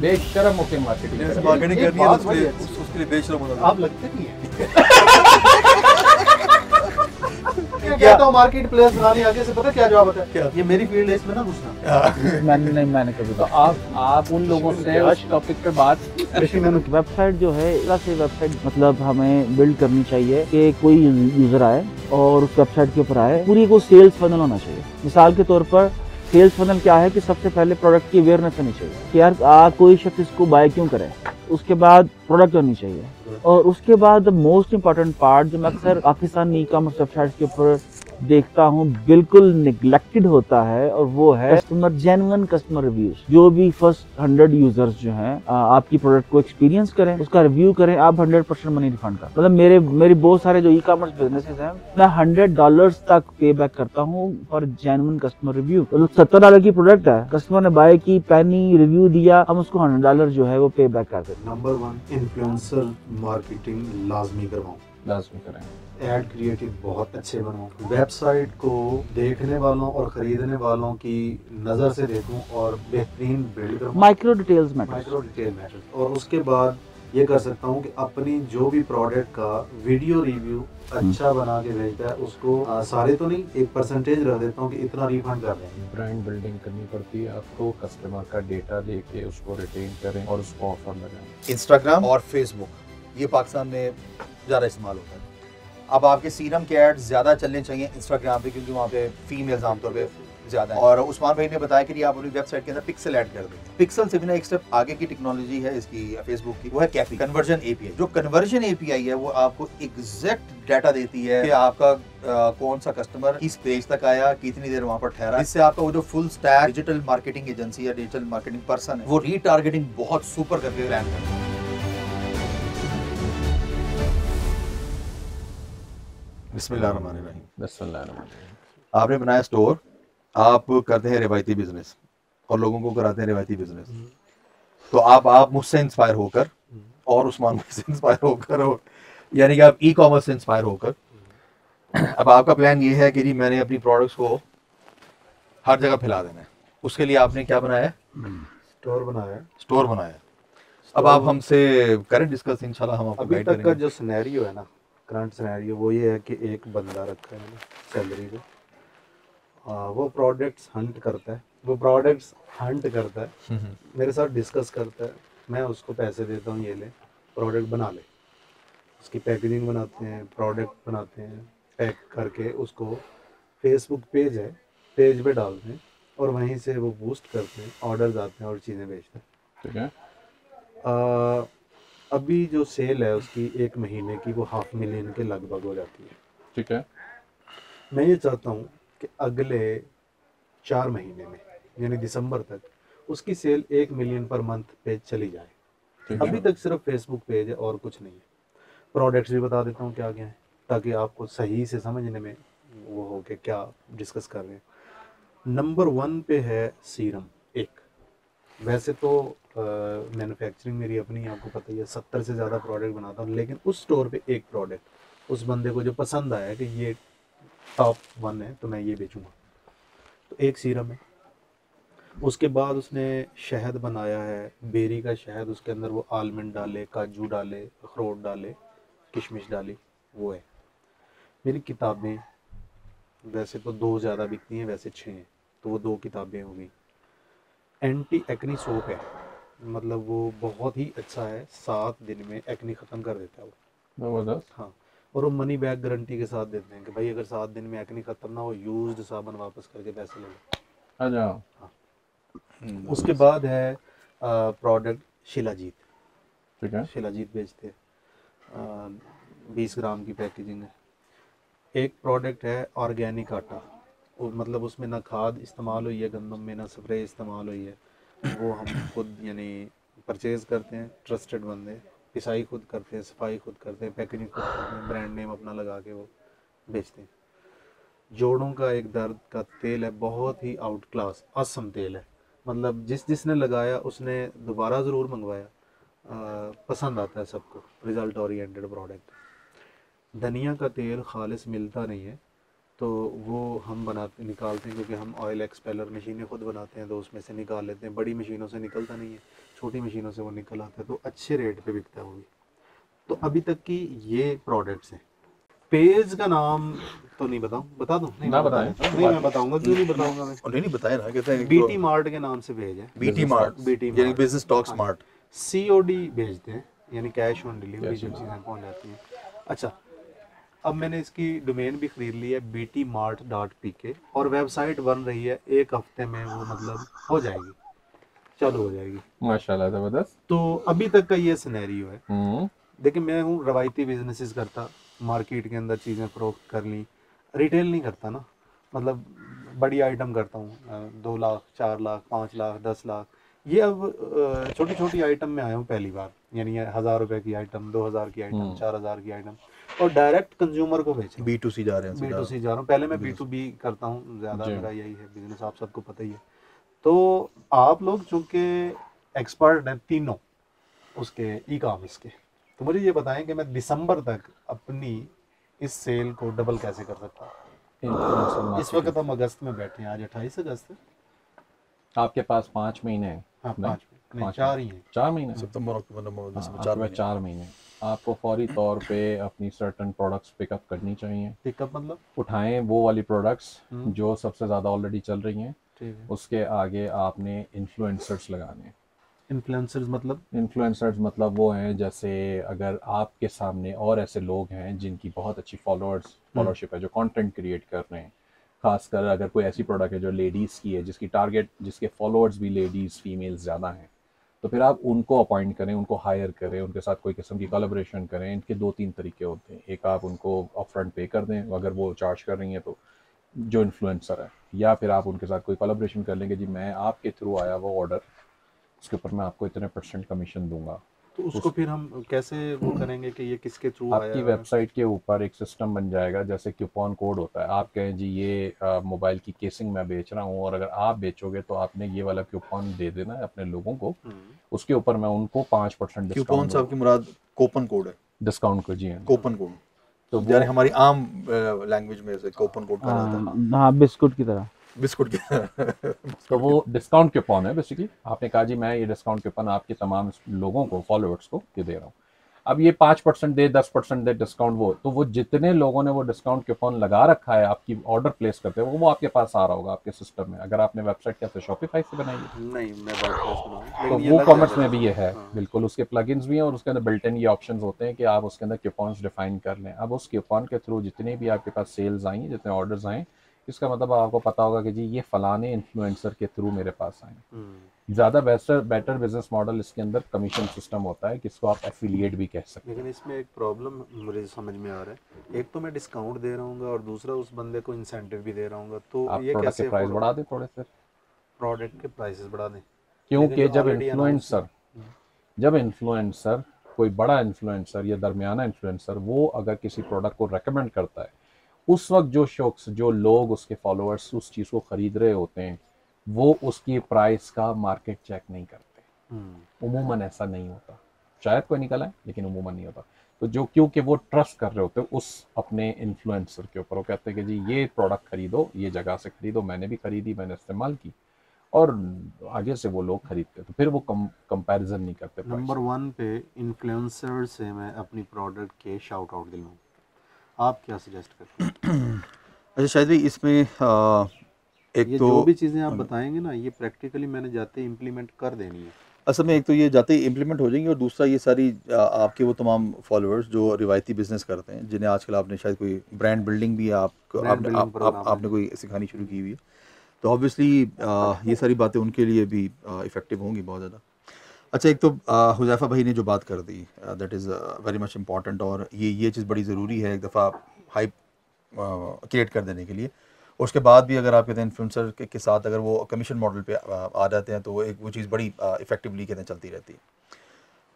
बेशरम होके मार्केटिंग करनी है उसके लिए बेशरम होना। आप लगते नहीं है क्या तो मार्केट प्लेस बनाने आगे से पता क्या जवाब होता है, ये मेरी फील्ड है, इसमें ना घुसना। मैंने कभी तो आप उन लोगों से उस टॉपिक पे बात। वेबसाइट जो है ऐसे वेबसाइट मतलब हमें बिल्ड करनी चाहिए कि कोई यूजर आए और उस वेबसाइट के ऊपर आए, पूरी को सेल्स फनल होना चाहिए। मिसाल के तौर पर सेल्स फनल क्या है कि सबसे पहले प्रोडक्ट की अवेयरनेस होनी चाहिए कि यार कोई शख्स इसको बाय क्यों करे, उसके बाद प्रोडक्ट होनी चाहिए, और उसके बाद मोस्ट इम्पोर्टेंट पार्ट जो मैं अक्सर पाकिस्तान ई कॉमर्स वेबसाइट के ऊपर देखता हूँ बिल्कुल निगलेक्टेड होता है, और वो है कस्टमर जेन्युइन कस्टमर रिव्यूज। जो भी फर्स्ट 100 यूजर्स जो हैं आपकी प्रोडक्ट को एक्सपीरियंस करें, उसका रिव्यू करें, आप 100% मनी रिफंड कर। मतलब मेरी बहुत सारे जो ई कॉमर्स बिजनेसेस हैं, मैं $100 तक पे बैक करता हूँ फॉर जेन्युइन कस्टमर रिव्यू। मतलब $70 की प्रोडक्ट है, कस्टमर ने बाय की, पैनी रिव्यू दिया, हम उसको $100 जो है वो पे बैक कर देते हैं। नंबर 1 इन्फ्लुएंसर मार्केटिंग लाजमी करवाऊं, लाजमी करें। एड क्रिएटिव बहुत अच्छे बनाऊं, वेबसाइट को देखने वालों और खरीदने वालों की नज़र से देखूं और बेहतरीन बिल्ड करूं। Micro details matter. और उसके बाद ये कर सकता हूं कि अपनी जो भी प्रोडक्ट का वीडियो रिव्यू अच्छा बना के भेजता है उसको सारे तो नहीं, एक परसेंटेज रख देता हूँ कि इतना रिफंड कर देंगे। ब्रांड बिल्डिंग करनी पड़ती है आपको, कस्टमर का डेटा लेके उसको रिटेन करें और उसको ऑफर लगाएं। इंस्टाग्राम और फेसबुक ये पाकिस्तान में ज़्यादा इस्तेमाल होता है। अब आपके सीरम के एड्स ज़्यादा चलने चाहिए इंस्टाग्राम पे, क्योंकि वहाँ पे फीमेल्स आमतौर पे ज़्यादा है। और उस्मान भाई ने बताया कि आप अपनी वेबसाइट के अंदर पिक्सल ऐड कर दें। पिक्सल से भी ना एक स्टेप आगे की टेक्नोलॉजी है इसकी फेसबुक की, वो है कैफी, कन्वर्जन एपीआई। जो कन्वर्जन एपीआई है वो आपको एग्जैक्ट डाटा देती है कि आपका कौन सा कस्टमर किस पेज तक आया, कितनी देर वहाँ पर ठहरा। इससे आपका वो जो full stack digital marketing agency या डिजिटल मार्केटिंग पर्सन है वो रीटारगेटिंग बहुत सुपर करके प्लान करता है। बिस्मिल्लाहिर्रहमानिर्रहीम। आपने बनाया स्टोर, आप करते हैं रिवायती बिजनेस और लोगों को कराते हैं रिवायती बिजनेस, तो आप मुझसे इंस्पायर होकर और उस्मान भाई से इंस्पायर होकर, यानी कि आप ई कॉमर्स से इंस्पायर होकर अब आपका प्लान ये है कि जी मैंने अपनी प्रोडक्ट्स को हर जगह फैला देना है। उसके लिए आपने क्या बनाया? स्टोर बनाया। अब आप हमसे करें डिस्कस, इंशाल्लाह हम आपको अभी तक का जो सिनेरियो है ना, करंट सिनेरियो वो ये है कि एक बंदा रखा है सैलरी पे, वो प्रोडक्ट्स हंट करता है, मेरे साथ डिस्कस करता है, मैं उसको पैसे देता हूँ, ये ले प्रोडक्ट बना ले, उसकी पैकेजिंग बनाते हैं, प्रोडक्ट बनाते हैं, पैक करके उसको फेसबुक पेज है, पेज पे डालते हैं और वहीं से वो बूस्ट करते हैं, ऑर्डर्स आते हैं और चीज़ें बेचते हैं। ठीक है। अभी जो सेल है उसकी 1 महीने की वो $500,000 के लगभग हो जाती है। ठीक है। मैं ये चाहता हूँ कि अगले 4 महीने में यानी दिसंबर तक उसकी सेल 1 मिलियन पर मंथ पे चली जाए। अभी तक सिर्फ फेसबुक पेज है और कुछ नहीं है। प्रोडक्ट्स भी बता देता हूँ क्या क्या है ताकि आपको सही से समझने में वो हो कि क्या डिस्कस कर रहे हैं। नंबर 1 पे है सीरम। एक वैसे तो मैन्युफैक्चरिंग मेरी अपनी आपको पता ही है, 70 से ज़्यादा प्रोडक्ट बनाता हूँ, लेकिन उस स्टोर पे एक प्रोडक्ट उस बंदे को जो पसंद आया कि ये टॉप 1 है तो मैं ये बेचूंगा, तो एक सीरम है। उसके बाद उसने शहद बनाया है, बेरी का शहद, उसके अंदर वो आलमंड डाले, काजू डाले, अखरोट डाले, किशमिश डाली, वो है। मेरी किताबें वैसे तो 2 ज़्यादा बिकती हैं, वैसे 6 हैं, तो वो 2 किताबें हो गई। एंटी एक्नी सोप है, मतलब वो बहुत ही अच्छा है, 7 दिन में एक्नी ख़त्म कर देता है वो। जबरदस्त। हाँ, और वो मनी बैक गारंटी के साथ देते हैं कि भाई अगर 7 दिन में एक्नी ख़त्म ना हो, यूज्ड साबुन वापस करके पैसे ले लो। अच्छा। हाँ। उसके बाद है प्रोडक्ट शिलाजीत। ठीक है। शिलाजीत बेचते हैं, 20 ग्राम की पैकेजिंग है। एक प्रोडक्ट है ऑर्गेनिक आटा, मतलब उसमें ना खाद इस्तेमाल हुई है गंदम में, ना स्प्रे इस्तेमाल हुई है, वो हम खुद यानी परचेज़ करते हैं, ट्रस्टेड बंदे, पिसाई खुद करते हैं, सफाई खुद करते हैं, पैकेजिंग खुद करते हैं, ब्रांड नेम अपना लगा के वो बेचते हैं। जोड़ों का एक दर्द का तेल है, बहुत ही आउट क्लास असम तेल है, मतलब जिसने लगाया उसने दोबारा ज़रूर मंगवाया, पसंद आता है सबको, रिज़ल्ट ओरिएंटेड प्रोडक्ट। धनिया का तेल खालिस मिलता नहीं है, तो वो हम बनाते निकालते हैं, क्योंकि हम ऑयल एक्सपेलर मशीनें खुद बनाते हैं, तो उसमें से निकाल लेते हैं। बड़ी मशीनों से निकलता नहीं है, छोटी मशीनों से वो निकल आता है, तो अच्छे रेट पे बिकता है वो भी। तो अभी तक की ये प्रोडक्ट्स हैं। पेज का नाम तो नहीं बताऊं, बता दूं? नहीं, ना मैं बता बताएं। देता हूं। नहीं, मैं बताऊंगा, क्यों नहीं बताऊंगा मैं। और नहीं बताए ना, कहते हैं बीटी मार्ट के नाम से पेज है। बीटी मार्ट, BT यानी मार्ट। बिजनेस टॉक हाँ। स्मार्ट। COD भेजते हैं, यानी कैश ऑन डिलीवरी, Cash जब on चीज़ें पहुंच जाती हैं। अच्छा, अब मैंने इसकी डोमेन भी खरीद ली है, btmart.pk, और वेबसाइट बन रही है। 1 हफ्ते में वो मतलब हो जाएगी, चालू हो जाएगी। माशाल्लाह, जबरदस्त। तो अभी तक का ये सिनेरियो है। देखिए, मैं हूँ रवायती बिजनेसेस करता, मार्केट के अंदर चीज़ें फरोख्त कर ली, रिटेल नहीं करता ना, मतलब बड़ी आइटम करता हूँ, 2 लाख 4 लाख 5 लाख 10 लाख। ये अब छोटी छोटी आइटम में आया हूँ पहली बार, यानी 1000 रुपए की आइटम, 2000 की आइटम, 4000 की आइटम, और डायरेक्ट कंज्यूमर को बेच रहा हूँ। B2C जा रहे हैं सीधा। B2C जा रहा हूँ। पहले मैं B2B करता हूँ ज़्यादा, जी। मेरा यही है बिजनेस, आप सबको पता ही है। तो आप लोग चूँकि एक्सपर्ट हैं तीनों उसके ई कॉमर्स के, तो मुझे ये बताएं कि मैं दिसंबर तक अपनी इस सेल को डबल कैसे कर सकता हूँ। Influencer इस marketing। वक्त हम अगस्त में बैठे हैं, आज 28 अगस्त है। आपके पास 5 महीने हैं। हाँ, नहीं, 5 नहीं, पाँच 4 ही हैं। 4 महीने। सितंबर, अक्टूबर, नवंबर, हाँ, दिसंबर, आपके 4 पास महीने। 4 महीने। आपको फौरी तौर पे अपनी सर्टन प्रोडक्ट्स पिकअप करनी चाहिए। पिकअप मतलब? उठाएं वो वाली प्रोडक्ट्स हम्म। जो सबसे ज़्यादा ऑलरेडी चल रही हैं। ठीक है। उसके आगे आपने इन्फ्लुएंसर्स लगाने हैं। इन्फ्लुएंसर्स मतलब? इन्फ्लुएंसर्स मतलब वो हैं, जैसे अगर आपके सामने और ऐसे लोग हैं जिनकी बहुत अच्छी फॉलोशिप है, जो कंटेंट क्रिएट कर रहे हैं, खासकर अगर कोई ऐसी प्रोडक्ट है जो लेडीज़ की है, जिसके फॉलोअर्स भी लेडीज़ फीमेल्स ज़्यादा हैं, तो फिर आप उनको अपॉइंट करें, उनको हायर करें, उनके साथ कोई किस्म की कोलैबोरेशन करें। इनके 2-3 तरीके होते हैं। एक, आप उनको अपफ्रंट पे कर दें अगर वो चार्ज कर रही हैं तो, जो इन्फ्लुएंसर है, या फिर आप उनके साथ कोई कोलैबोरेशन कर लेंगे, जी मैं आपके थ्रू आया वो ऑर्डर, उसके ऊपर मैं आपको इतने % कमीशन दूंगा। तो उसको फिर हम कैसे वो करेंगे कि ये किसके थ्रू आया आपकी है? वेबसाइट के ऊपर एक सिस्टम बन जाएगा, जैसे कूपन कोड होता है। आप कहें जी ये मोबाइल की केसिंग मैं बेच रहा हूँ, और अगर आप बेचोगे तो आपने ये वाला कूपन दे देना है अपने लोगों को, उसके ऊपर मैं उनको 5% क्यूपन डिस्काउंट से आपकी मुराद कूपन कोड है? डिस्काउंट को, जी हाँ। कूपन कोड तो यानी हमारी आम लैंग्वेज में से कूपन कोड कहा जाता है, हाँ, बिस्कुट की तरह। बिस्कुट के। तो वो डिस्काउंट कूपन है बेसिकली। आपने कहा जी मैं ये डिस्काउंट कूपन आपके तमाम लोगों को, फॉलोअर्स को ये दे रहा हूँ। अब ये 5% दे, 10% दे डिस्काउंट, तो वो जितने लोगों ने वो डिस्काउंट कूपन लगा रखा है आपकी ऑर्डर प्लेस करते हैं, वो आपके पास आ रहा होगा आपके सिस्टम में। अगर आपने वेबसाइट कैसे शॉपिफाई से बनाई है, नहीं, मैं वर्डप्रेस बनाऊं, तो लेकिन ये वो लग कॉमर्स जाएगा में भी ये इसमें। है। हाँ। बिल्कुल, उसके प्लगइन्स भी हैं, और उसके अंदर बिल्ट इन ये ऑप्शंस होते हैं कि आप उसके अंदर कूपन्स डिफाइन कर लें। अब उस कूपन के थ्रू जितने भी आपके पास सेल्स आई, जितने ऑर्डर्स आए, इसका मतलब आपको पता होगा कि जी ये फलाने इन्फ्लुएंसर के थ्रू मेरे पास आए। ज़्यादा बेटर बिजनेस मॉडल इसके अंदर कमीशन सिस्टम होता है, जिसको आप एफिलिएट भी कह सकते हैं। लेकिन इसमें एक प्रॉब्लम मुझे समझ में आ रहा है। एक तो मैं डिस्काउंट दे रहा हूँ, और दूसरा उस बंदे को इंसेंटिव भी दे रहा हूँ, तो आप ये प्रोडक्ट के कैसे प्राइस afford बढ़ा होगा? दें थोड़े से, प्रोडक्ट के प्राइसेस बढ़ा दें, क्योंकि लेकिन जो जब already announced इन्फ्लुएंसर कोई बड़ा इन्फ्लुएंसर या दरमियाना इन्फ्लुएंसर, वो अगर किसी प्रोडक्ट को रेकमेंड करता है, उस वक्त जो शख्स, जो लोग, उसके फॉलोअर्स उस चीज़ को ख़रीद रहे होते हैं, वो उसकी प्राइस का मार्केट चेक नहीं करते। उमूमन ऐसा नहीं होता, शायद कोई निकला है, लेकिन उमूमन नहीं होता। तो जो, क्योंकि वो ट्रस्ट कर रहे होते हैं उस अपने इन्फ्लुएंसर के ऊपर, वो कहते हैं कि जी ये प्रोडक्ट खरीदो, ये जगह से खरीदो, मैंने भी खरीदी, मैंने इस्तेमाल की, और आगे से वो लोग खरीदते, तो फिर वो कंपैरिजन नहीं करते price नंबर 1 पे इन्फ्लुएंसर से मैं अपनी प्रोडक्ट के शाउट आउट दिलवाऊँ, आप क्या सजेस्ट करते हैं? अच्छा शायद भी इसमें एक ये तो जो भी चीज़ें आप बताएंगे ना, ये प्रैक्टिकली मैंने जाते इम्प्लीमेंट कर देनी है। असल में एक तो ये जाते ही इम्प्लीमेंट हो जाएंगी, और दूसरा ये सारी आपके वो तमाम फॉलोअर्स जो रिवायती बिजनेस करते हैं, जिन्हें आजकल आपने शायद कोई ब्रांड बिल्डिंग भी आपने कोई सिखानी शुरू की हुई है, तो ऑब्वियसली ये सारी बातें उनके लिए भी इफ़ेक्टिव होंगी बहुत ज़्यादा। अच्छा, एक तो हुज़ैफ़ा भाई ने जो बात कर दी, that is very much important, और ये चीज़ बड़ी ज़रूरी है एक दफ़ा हाइप क्रिएट कर देने के लिए। और उसके बाद भी अगर आप कहते हैं इन्फ्लुएंसर के साथ अगर वो कमीशन मॉडल पे आ जाते हैं, तो वो चीज़ बड़ी इफ़ेक्टिवली कहते हैं चलती रहती है।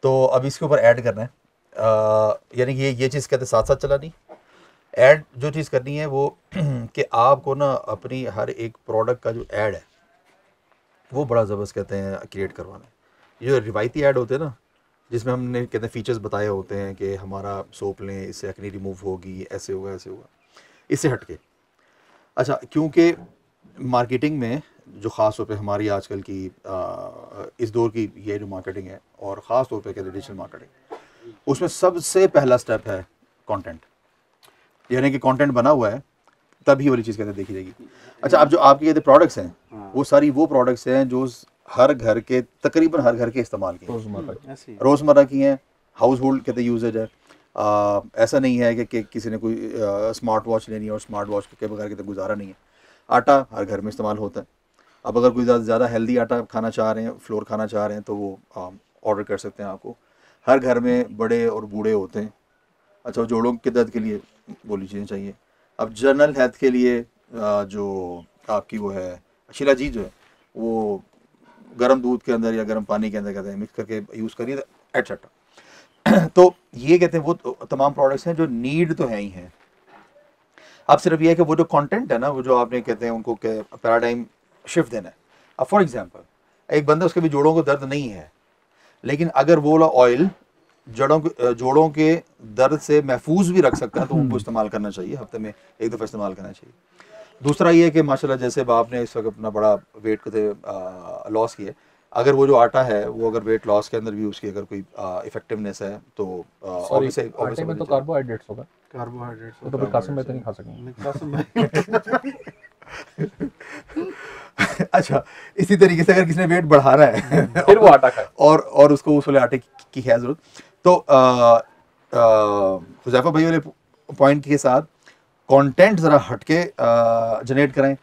तो अब इसके ऊपर ऐड करना है, यानी ये चीज़ कहते हैं साथ साथ चला नहीं, ऐड जो चीज़ करनी है वो कि आपको ना अपनी हर एक प्रोडक्ट का जो ऐड है वो बड़ा ज़बरदस्त कहते हैं क्रिएट करवाना है। ये जो रिवायती ऐड होते हैं ना, जिसमें हमने कहते हैं फीचर्स बताए होते हैं कि हमारा सोप लें, इससे एक्ने रिमूव होगी, ऐसे होगा, इससे हट के अच्छा, क्योंकि मार्केटिंग में जो ख़ास तौर पे हमारी आजकल की इस दौर की ये जो मार्केटिंग है, और ख़ास तौर पे कहते हैं डिजिटल मार्केटिंग, उसमें सबसे पहला स्टेप है कंटेंट। यानी कि कंटेंट बना हुआ है तभी वाली चीज़ कहते हैं देखी जाएगी। अच्छा, अब जो आपके कहते प्रोडक्ट्स हैं वो सारी वो प्रोडक्ट्स हैं जो हर घर के, तकरीबन हर घर के इस्तेमाल की हैं, रोज़मर्रा की हैं, हाउस होल्ड कहते यूजेज है। ऐसा नहीं है कि किसी ने कोई स्मार्ट वॉच लेनी है और स्मार्ट वॉच के बगैर कहते गुजारा नहीं है। आटा हर घर में इस्तेमाल होता है। अब अगर कोई ज़्यादा हेल्दी आटा खाना चाह रहे हैं, फ्लोर खाना चाह रहे हैं, तो वो ऑर्डर कर सकते हैं आपको। हर घर में बड़े और बूढ़े होते हैं। अच्छा, जोड़ों के दर्द के लिए गोली चीज़ें चाहिए। अब जनरल हेल्थ के लिए जो आपकी वो है शिलाजीत जो है वो गर्म दूध के अंदर या गर्म पानी के अंदर कहते हैं मिक्स करके यूज़ करिए एटसेट्रा। तो ये कहते हैं वो तमाम प्रोडक्ट्स हैं जो नीड तो है ही हैं। अब सिर्फ ये है कि वो जो कंटेंट है ना, वो जो आपने कहते हैं उनको पैराडाइम शिफ्ट देना है। अब फॉर एग्जांपल एक बंदा, उसके भी जोड़ों को दर्द नहीं है, लेकिन अगर वो वाला ऑयल जोड़ों के दर्द से महफूज भी रख सकता है तो उनको इस्तेमाल करना चाहिए, हफ्ते में एक दफ़ा इस्तेमाल करना चाहिए। दूसरा ये है कि माशाल्लाह जैसे आपने इस वक्त अपना बड़ा वेट को लॉस किया, अगर वो जो आटा है वो अगर वेट लॉस के अंदर भी उसकी अगर कोई इफेक्टिवनेस है तो आटे में तो कार्बोहाइड्रेट्स होगा। कार्बोहाइड्रेट्स तो कासिम भाई तो नहीं खा सकेंगे। अच्छा, इसी तरीके से अगर किसी ने वेट बढ़ा रहा है फिर वो आटा खाए और उसको उस वाले आटे की है जरूरत, तो हुज़ैफा भाई वाले पॉइंट के साथ कंटेंट ज़रा हटके जनरेट करें।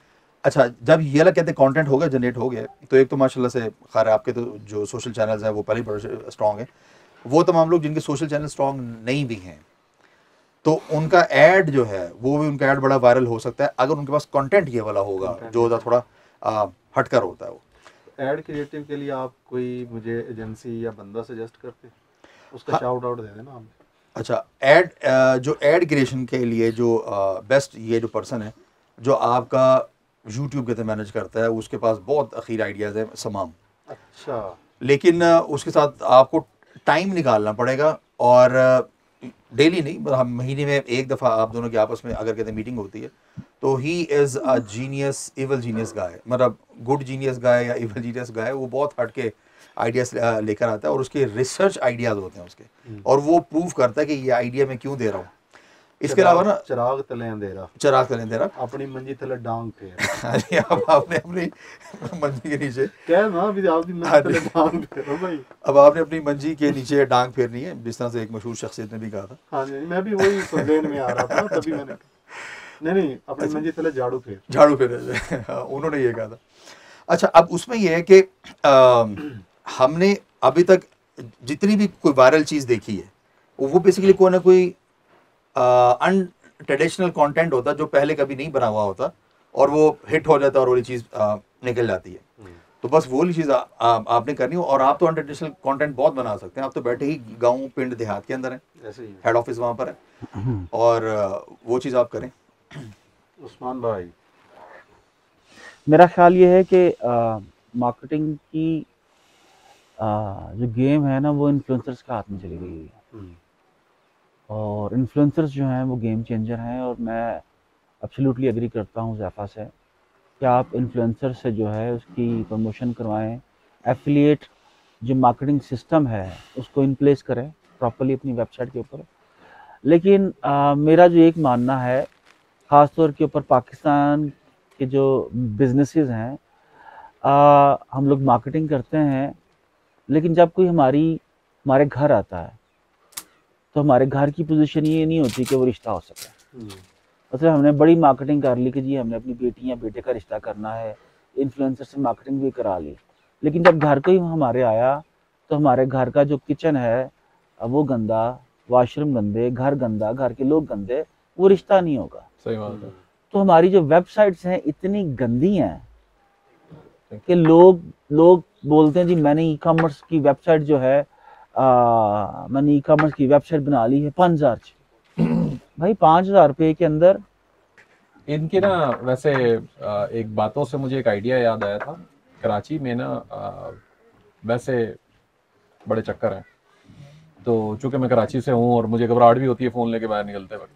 अच्छा, जब ये वाला कहते हैं कंटेंट हो गया, जनरेट हो गया, तो एक तो माशाल्लाह से खैर आपके तो जो सोशल चैनल्स हैं वो पहले बड़े स्ट्रॉन्ग हैं। वो तमाम लोग जिनके सोशल चैनल स्ट्रॉन्ग नहीं भी हैं, तो उनका ऐड जो है वो भी, उनका ऐड बड़ा वायरल हो सकता है अगर उनके पास कंटेंट ये वाला होगा जो थोड़ा हटकर होता है। वो ऐड क्रिएटिव के लिए आप कोई मुझे एजेंसी या बंदा सजेस्ट करते हैं, उसका शाउट आउट दे देना आप। अच्छा, जो ऐड क्रिएशन के लिए जो बेस्ट ये जो पर्सन है जो आपका यूट्यूब के मैनेज करता है, उसके पास बहुत अखीर आइडियाज़ है समाम। अच्छा, लेकिन उसके साथ आपको टाइम निकालना पड़ेगा, और डेली नहीं, हम महीने में एक दफ़ा आप दोनों की आपस में अगर कहते हैं मीटिंग होती है, तो he is a genius, evil genius guy, मतलब गुड जीनियस गाय या इवल जीनियस गाय। वो बहुत हट के आइडियाज़ लेकर आता है और उसके रिसर्च आइडियाज़ होते हैं उसके, और वो प्रूव करता है कि ये आइडिया मैं क्यों दे रहा हूँ। इसके अलावा ना चिराग तले अंधेरा अपनी मंजी तले डांग फेर। अब आपने अपनी मंजी के नीचे क्या ना, अभी आपकी मंजी तले डांग फेरो भाई। अब आपने अपनी मंजी के नीचे डांग फेरनी है, जिस तरह से एक मशहूर शख्सियत ने भी कहा था। हाँ जी, मैं भी वही सुनने में आ रहा था तभी मैंने नहीं अपनी मंजी तले झाड़ू फेर उन्होंने ये कहा था। अच्छा, अब उसमें यह है कि हमने अभी तक जितनी भी कोई वायरल चीज़ देखी है वो बेसिकली कोई ना कोई अनट्रेडिशनल कंटेंट होता जो पहले कभी नहीं बना हुआ होता, और वो हिट हो जाता है और वही चीज़ निकल जाती है। तो बस वो वाली चीज़ आपने करनी हो, और आप तो अनट्रेडिशनल कंटेंट बहुत बना सकते हैं। आप तो बैठे ही गांव पिंड देहात के अंदर हैं, हेड ऑफिस वहाँ पर है, और वो चीज़ आप करें। उस्मान भाई, मेरा ख्याल ये है कि मार्केटिंग की जो गेम है ना वो इन्फ्लुएंसर्स के हाथ में चली गई है, और इन्फ्लुएंसर्स जो हैं वो गेम चेंजर हैं। और मैं एब्सोल्युटली एग्री करता हूँ ज़ैफ़ा से कि आप इन्फ्लुएंसर से जो है उसकी प्रमोशन करवाएं, एफिलिएट जो मार्केटिंग सिस्टम है उसको इन प्लेस करें प्रॉपर्ली अपनी वेबसाइट के ऊपर। लेकिन मेरा जो एक मानना है, ख़ास तौर के ऊपर पाकिस्तान के जो बिजनेसेस हैं, हम लोग मार्केटिंग करते हैं, लेकिन जब कोई हमारे घर आता है तो हमारे घर की पोजीशन ये नहीं होती कि वो रिश्ता हो सके। मतलब हमने बड़ी मार्केटिंग कर ली कि जी हमने अपनी बेटी या बेटे का रिश्ता करना है, इन्फ्लुएंसर से मार्केटिंग भी करा ली, लेकिन जब घर कोई हमारे आया तो हमारे घर का जो किचन है वो गंदा, वॉशरूम गंदे, घर गंदा, घर के लोग गंदे, वो रिश्ता नहीं होगा। सही बात है। तो हमारी जो वेबसाइट्स हैं इतनी गंदी हैं कि लोग बोलते हैं जी मैंने ई कॉमर्स की वेबसाइट जो है मैंने ई कॉमर्स की वेबसाइट बना ली है 5,000 भाई 5,000 रुपये के अंदर इनके ना वैसे एक बातों से मुझे एक आइडिया याद आया था। कराची में ना वैसे बड़े चक्कर हैं, तो चूंकि मैं कराची से हूँ और मुझे घबराहट भी होती है फ़ोन लेके बाहर निकलते वक्त,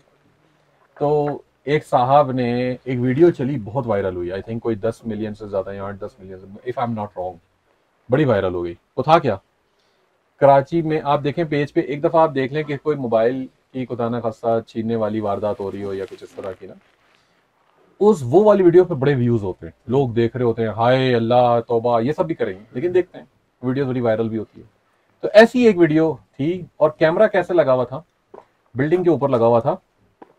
तो एक साहब ने एक वीडियो चली, बहुत वायरल हुई, आई थिंक कोई 10 मिलियन से ज्यादा या 10 million, if I am not wrong, बड़ी वायरल हो गई। वो था क्या, कराची में आप देखें पेज पे, एक दफा आप देख लें कि कोई मोबाइल की खुदा ना खास्ता छीनने वाली वारदात हो रही हो या कुछ इस तरह की ना, उस वो वाली वीडियो पे बड़े व्यूज होते हैं, लोग देख रहे होते हैं, हाय अल्लाह तौबा, ये सब भी करेंगे लेकिन देखते हैं, वीडियो बड़ी वायरल भी होती है। तो ऐसी एक वीडियो थी, और कैमरा कैसे लगा हुआ था, बिल्डिंग के ऊपर लगा हुआ था।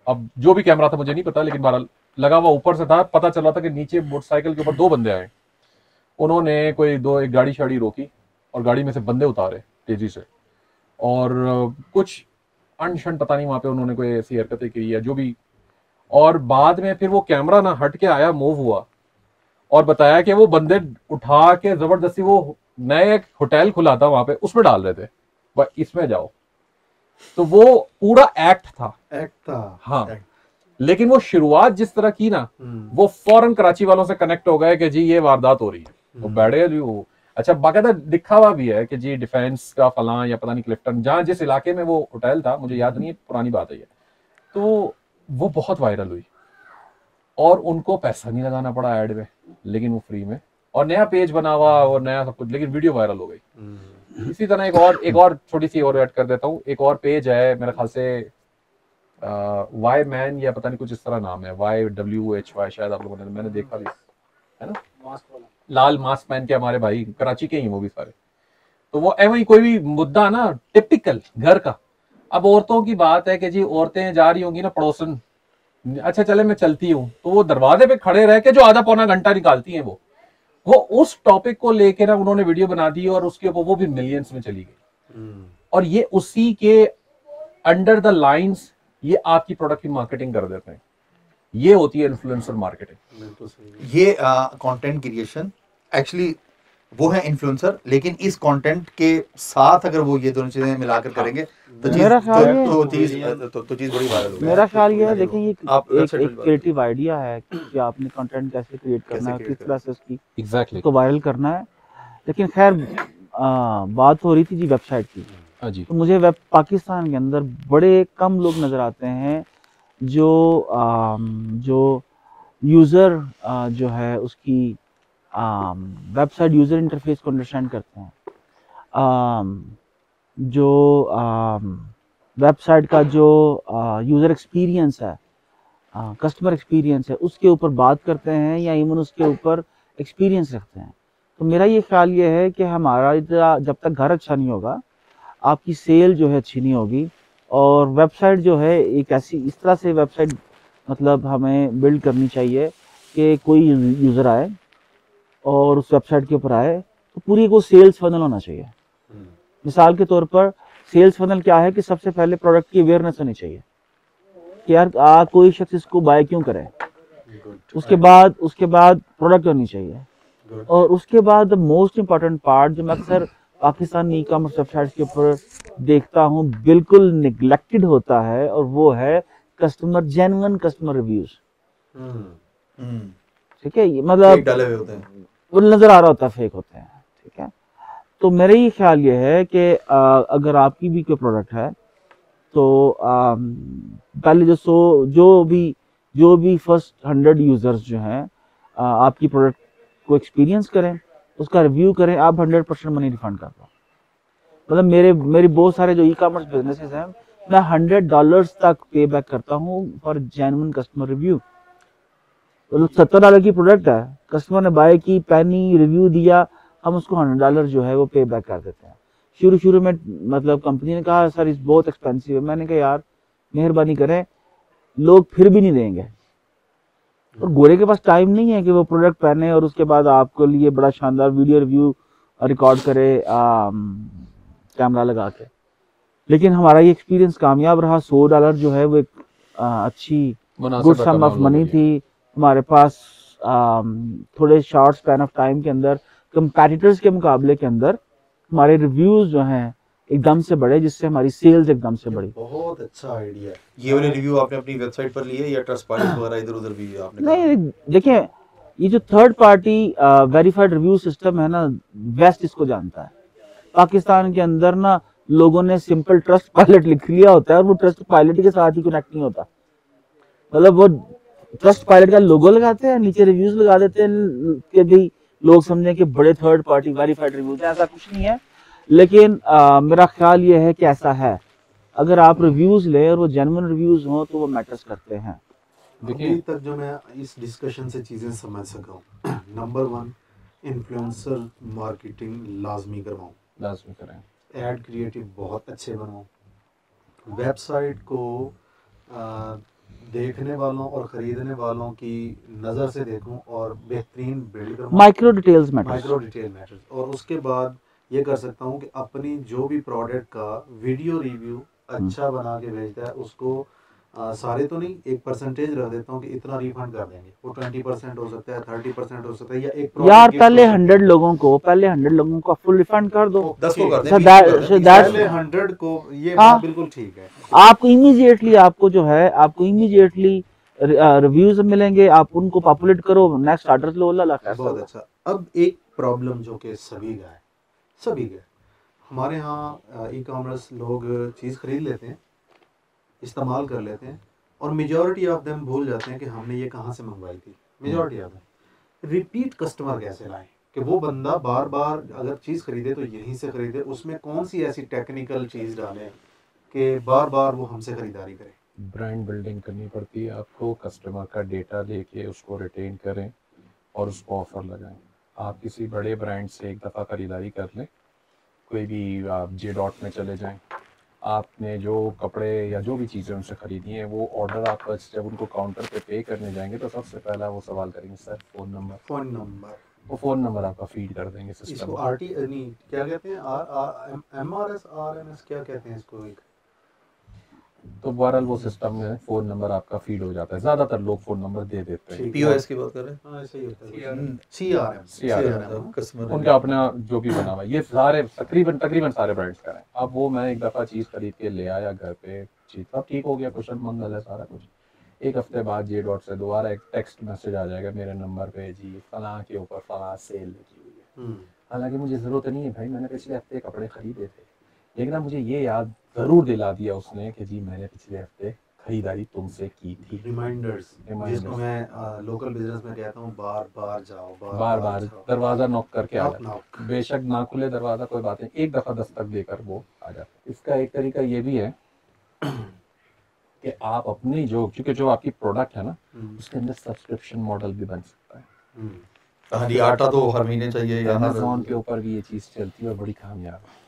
अब जो भी कैमरा था मुझे नहीं पता, लेकिन बहरहाल लगा हुआ ऊपर से था। पता चला था कि नीचे मोटरसाइकिल के ऊपर 2 बंदे आए, उन्होंने कोई एक गाड़ी शाड़ी रोकी और गाड़ी में से बंदे उतारे तेजी से, और कुछ अनशन पता नहीं वहां पे उन्होंने कोई ऐसी हरकतें की या जो भी। और बाद में फिर वो कैमरा ना हट के आया, मूव हुआ, और बताया कि वो बंदे उठा के जबरदस्ती, वो नए एक होटल खुला था वहां पे, उसमें डाल रहे थे, भाई इसमें जाओ। तो वो पूरा एक्ट था। हाँ, लेकिन वो शुरुआत जिस तरह की ना, वो फौरन कराची वालों से कनेक्ट हो गए कि जी ये वारदात हो रही है। वो बैठे जी, वो अच्छा बाकायदा लिखा हुआ भी है कि जी डिफेंस का फलां या पता नहीं क्लिफ्टन, जहां जिस इलाके में वो होटल था मुझे याद नहीं है, पुरानी बात है ये। तो वो बहुत वायरल हुई और उनको पैसा नहीं लगाना पड़ा ऐड में, लेकिन वो फ्री में, और नया पेज बना हुआ और नया सब कुछ, लेकिन वीडियो वायरल हो गई। इसी तरह एक और छोटी सी और ऐड कर देता हूँ। एक और पेज है मेरे ख्याल से वाई मैन या पता नहीं कुछ इस तरह नाम है, YWHY, शायद आप लोगों ने, मैंने देखा भी है ना, लाल मास्क पहन के, हमारे भाई कराची के ही वो भी सारे। तो वो वही कोई भी मुद्दा ना टिपिकल घर का, अब औरतों की बात है कि जी औरतें जा रही होंगी ना पड़ोसन, अच्छा चले मैं चलती हूँ, तो वो दरवाजे पे खड़े रह के जो आधा पौना घंटा निकालती हैं वो उस टॉपिक को लेके ना उन्होंने वीडियो बना दी और उसके ऊपर वो भी मिलियंस में चली गई। और ये उसी के अंडर द लाइंस ये आपकी प्रोडक्ट की मार्केटिंग कर देते हैं। ये होती है इन्फ्लुएंसर मार्केटिंग। ये कंटेंट क्रिएशन एक्चुअली वो है इन्फ्लुएंसर, लेकिन इस कंटेंट के साथ अगर वो ये दोनों चीजें मिलाकर करेंगे तो चीज बड़ी वायरल होगी। मेरा ख्याल ये है, देखिए ये एक क्रिएटिव आइडिया है कि आपने कंटेंट कैसे क्रिएट करना है, किस तरह से उसकी एग्जैक्टली तो वायरल करना है। लेकिन खैर बात हो रही थी जी वेबसाइट की। हाँ जी। तो मुझे पाकिस्तान के अंदर बड़े कम लोग नज़र आते हैं जो यूज़र जो है उसकी वेबसाइट यूज़र इंटरफेस को अंडरस्टैंड करते हैं, जो वेबसाइट का जो यूज़र एक्सपीरियंस है, कस्टमर एक्सपीरियंस है, उसके ऊपर बात करते हैं या इवन उसके ऊपर एक्सपीरियंस रखते हैं। तो मेरा ये ख्याल ये है कि हमारा जब तक घर अच्छा नहीं होगा, आपकी सेल जो है अच्छी नहीं होगी। और वेबसाइट जो है एक ऐसी इस तरह से वेबसाइट मतलब हमें बिल्ड करनी चाहिए कि कोई यूज़र आए और उस वेबसाइट के ऊपर आए तो पूरी को सेल्स फनल होना चाहिए। मिसाल के तौर पर सेल्स फनल क्या है कि सबसे पहले प्रोडक्ट की अवेयरनेस होनी चाहिए कि यार कोई शख्स इसको बाय क्यों करे। उसके बाद प्रोडक्ट होनी चाहिए, और उसके बाद मोस्ट इम्पॉर्टेंट पार्ट जो मैं अक्सर पाकिस्तानी ई कॉमर्स वेबसाइट्स के ऊपर देखता हूँ बिल्कुल निगलेक्टेड होता है, और वो है जेन्युइन कस्टमर रिव्यूज। ठीक है, मतलब डाले हुए होते हैं, वो नजर आ रहा होता है फेक होते हैं। ठीक है, तो मेरा ये ख्याल ये है कि अगर आपकी भी कोई प्रोडक्ट है तो पहले जो भी फर्स्ट 100 यूजर्स जो हैं आपकी प्रोडक्ट को एक्सपीरियंस करें, उसका रिव्यू करें, आप 100% मनी रिफंड कर दो। मतलब मेरी बहुत सारे जो ई कॉमर्स बिजनेसेस हैं, मैं $100 तक पे बैक करता हूँ फॉर जेन्युइन कस्टमर रिव्यू। तो $70 की प्रोडक्ट है, कस्टमर ने बाय की, पहनी, रिव्यू दिया, हम उसको $100 जो है वो पे बैक कर देते हैं। शुरू में मतलब कंपनी ने कहा सर इस बहुत एक्सपेंसिव है, मैंने कहा यार मेहरबानी करें, लोग फिर भी नहीं देंगे। और गोरे के पास टाइम नहीं है कि वो प्रोडक्ट पहने और उसके बाद आपके लिए बड़ा शानदार वीडियो रिव्यू रिकॉर्ड करे कैमरा लगा के। लेकिन हमारा ये एक्सपीरियंस कामयाब रहा। $100 जो है वो एक अच्छी गुड सम ऑफ मनी थी हमारे पास। थोड़े शॉर्ट स्पैन ऑफ टाइम के अंदर कंपैटिटर्स के मुकाबले के अंदर हमारे रिव्यूज जो हैं एकदम से बढ़े, जिससे हमारी सेल्स एकदम से बढ़ी। बहुत अच्छा आइडिया है। ये वाले रिव्यू आपने अपनी वेबसाइट पर लिए या ट्रस्टपाइलट वगैरह इधर-उधर भी आपने? नहीं, देखिए ये जो third party verified review system है ना, वेस्ट इसको जानता है। पाकिस्तान के अंदर ना लोगों ने सिंपल ट्रस्ट पायलट लिख लिया होता है और वो ट्रस्ट पायलट के साथ ही कनेक्ट नहीं होता। मतलब वो ट्रस्ट पायलट का लोगो लगाते हैं, नीचे रिव्यूज लगा देते हैं कि भाई लोग समझें कि बड़े थर्ड पार्टी वेरीफाइड रिव्यूज हैं। ऐसा कुछ नहीं है, लेकिन मेरा ख्याल ये है कि ऐसा है, अगर आप रिव्यूज लें और वो जेन्युइन रिव्यूज हों तो वो मैटर्स करते हैं। अभी तक जो मैं इस डिस्कशन से चीज़ें समझ सका हूँ, नंबर 1 इन्फ्लुएंसर मार्केटिंग लाजमी करवाऊँ, लाजमी करें, एड क्रिएटिव बहुत अच्छे बनाऊँ, वेबसाइट को देखने वालों और ख़रीदने वालों की नज़र से देखूं और बेहतरीन बिल्ड करूं, माइक्रो डिटेल मैटर्स। और उसके बाद ये कर सकता हूं कि अपनी जो भी प्रोडक्ट का वीडियो रिव्यू अच्छा बना के भेजता है उसको सारे तो नहीं, एक परसेंटेज रख देता हूँ कि इतना रिफंड कर देंगे, वो 20% हो सकता है, 30% हो सकता है, या एक यार पहले 100 लोगों को फुल रिफंड कर दो, 10 को कर दें, So 20 को कर दें, पहले 100 को, ये बात बिल्कुल ठीक है। आपको इमीडिएटली रिव्यूज मिलेंगे, आप उनको पॉपुलेट करो, नेक्स्ट स्टार्टर्स लो, अल्लाह। बहुत अच्छा। अब एक प्रॉब्लम जो कि सभी का है, हमारे यहाँ ई कॉमर्स लोग चीज़ खरीद लेते हैं, इस्तेमाल कर लेते हैं, और मेजॉरिटी ऑफ देम भूल जाते हैं कि हमने ये कहाँ से मंगवाई थी। Majority of them repeat customer कैसे लाएं कि वो बंदा बार बार अगर चीज़ खरीदे तो यहीं से खरीदे, उसमें कौन सी ऐसी टेक्निकल चीज़ डालें कि बार बार वो हमसे खरीदारी करे। ब्रांड बिल्डिंग करनी पड़ती है आपको, कस्टमर का डेटा लेके उसको रिटेन करें और उसको ऑफ़र लगाएं। आप किसी बड़े ब्रांड से एक दफ़ा ख़रीदारी कर लें, कोई भी आप J.Dot में चले जाएं, आपने जो कपड़े या जो भी चीज़ें उनसे ख़रीदी हैं वो ऑर्डर आप जब उनको काउंटर पे पे करने जाएंगे तो सबसे पहला वो सवाल करेंगे, सर फ़ोन नंबर, वो फ़ोन नंबर आपका फीड कर देंगे सिस्टम। इसको आरटी नहीं क्या कहते हैं, MRS RNS क्या कहते हैं इसको, एक तो बहरहाल वो सिस्टम में फ़ोन नंबर आपका फीड हो जाता है। ज़्यादातर लोग फ़ोन नंबर दे देते हैं। POS की बात कर रहे हैं, हाँ ऐसे ही होता है, CRM कस्टमर उनका अपना जो भी बना हुआ है, ये सारे तकरीबन सारे ब्रांड्स का है। अब वो मैं एक दफ़ा चीज़ खरीद के ले आया घर पे, चीज़ सब ठीक हो गया, कुशल मंगल है सारा कुछ। एक हफ्ते बाद J.Dot से दोबारा एक टेक्स्ट मैसेज आ जाएगा मेरे नंबर पे, जी फलां के ऊपर फलां सेल लगी हुई है। हालांकि मुझे ज़रूरत नहीं है भाई, मैंने पिछले हफ्ते कपड़े खरीदे थे, लेकिन अब मुझे ये याद ज़रूर दिला दिया उसने कि जी मैंने पिछले हफ्ते खरीदारी तुमसे की थी। रिमाइंडर्स, जिसको मैं लोकल बिजनेस में कहता हूँ, बार बार जाओ, बार बार दरवाज़ा नॉक करके आ जाता, बेशक ना खुले दरवाज़ा कोई बात नहीं, एक दफ़ा दस्तक देकर वो आ जाता। इसका एक तरीका ये भी है कि आप अपनी क्योंकि जो आपकी प्रोडक्ट है ना, उसके अंदर सब्सक्रिप्शन मॉडल भी बन सकता है। हाँ जी, आटा तो हर महीने चाहिए, या अमेज़ॉन के ऊपर भी ये चीज़ चलती है और बड़ी कामयाब है।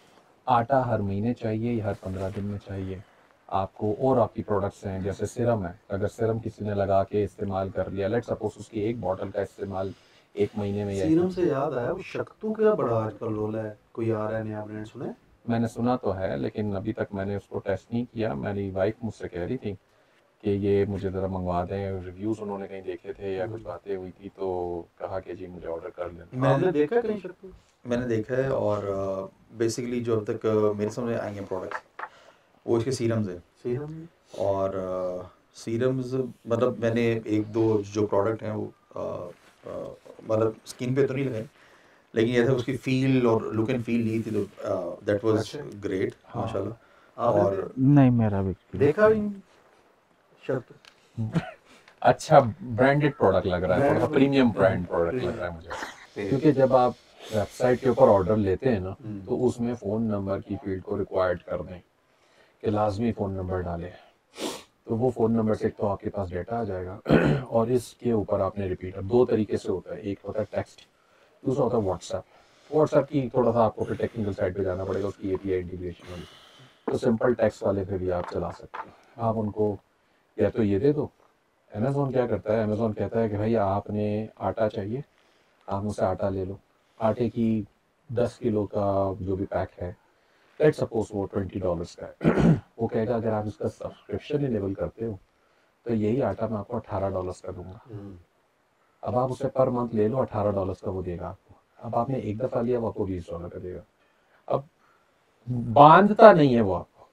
आटा हर महीने चाहिए या हर 15 दिन में चाहिए आपको। और आपकी प्रोडक्ट्स हैं जैसे सीरम है, अगर सीरम किसी ने लगा के इस्तेमाल कर लिया, लेट सपोज उसकी एक बॉटल का इस्तेमाल 1 महीने में, सीरम से याद आया, वो शक्तू का बड़ा आजकल रोल है, कोई आ रहा है नया ब्रांड, सुने? मैंने सुना तो है, लेकिन अभी तक मैंने उसको टेस्ट नहीं किया। मेरी वाइफ मुझसे कह रही थी कि ये मुझे ज़रा मंगवा दें, रिव्यूज़ उन्होंने कहीं देखे थे या कुछ बातें हुई थी तो कहा कि जी मुझे ऑर्डर कर लेना। मैंने देखा कहीं शक्तू, मैंने देखा है, और बेसिकली जो अब तक मेरे सामने आई हैं प्रोडक्ट्स वो इसके सीरम्स हैं। और सीरम्स मतलब मैंने एक दो जो प्रोडक्ट हैं वो मतलब स्किन पे तो नहीं लगे, लेकिन ये था उसकी फील और लुक एंड फील ली थी, तो दैट वाज ग्रेट माशाल्लाह। और नहीं मेरा भी देखा भी शक्तू अच्छा ब्रांडेड प्रोडक्ट लग रहा है, थोड़ा प्रीमियम ब्रांड प्रोडक्ट लग रहा है मुझे, क्योंकि जब आप वेबसाइट के ऊपर ऑर्डर लेते हैं ना तो उसमें फ़ोन नंबर की फील्ड को रिक्वायर्ड कर दें कि लाजमी फ़ोन नंबर डालें, तो वो फ़ोन नंबर से तो आपके पास डेटा आ जाएगा और इसके ऊपर आपने रिपीटर 2 तरीके से होता है, एक होता है टेक्स्ट, दूसरा होता है व्हाट्सएप की थोड़ा सा आपको फिर टेक्निकल साइड पे जाना पड़ेगा, उसकी API इंटीग्रेशन वाली। तो सिंपल टेक्स्ट वाले पे भी आप चला सकते हैं। आप उनको या तो ये दे दो, अमेज़ॉन क्या करता है, अमेज़ॉन कहता है कि भाई आपने आटा चाहिए, आप मुझसे आटा ले लो, आटे की 10 किलो का जो भी पैक है, लेट सपोज वो $20 का है वो कहेगा अगर आप इसका सब्सक्रिप्शन इनेबल करते हो तो यही आटा मैं आपको $18 का दूंगा। अब आप उसे पर मंथ ले लो, $18 का वो देगा आपको। अब आपने एक दफ़ा लिया, वो आपको $20 का देगा। अब बांधता नहीं है वो आपको।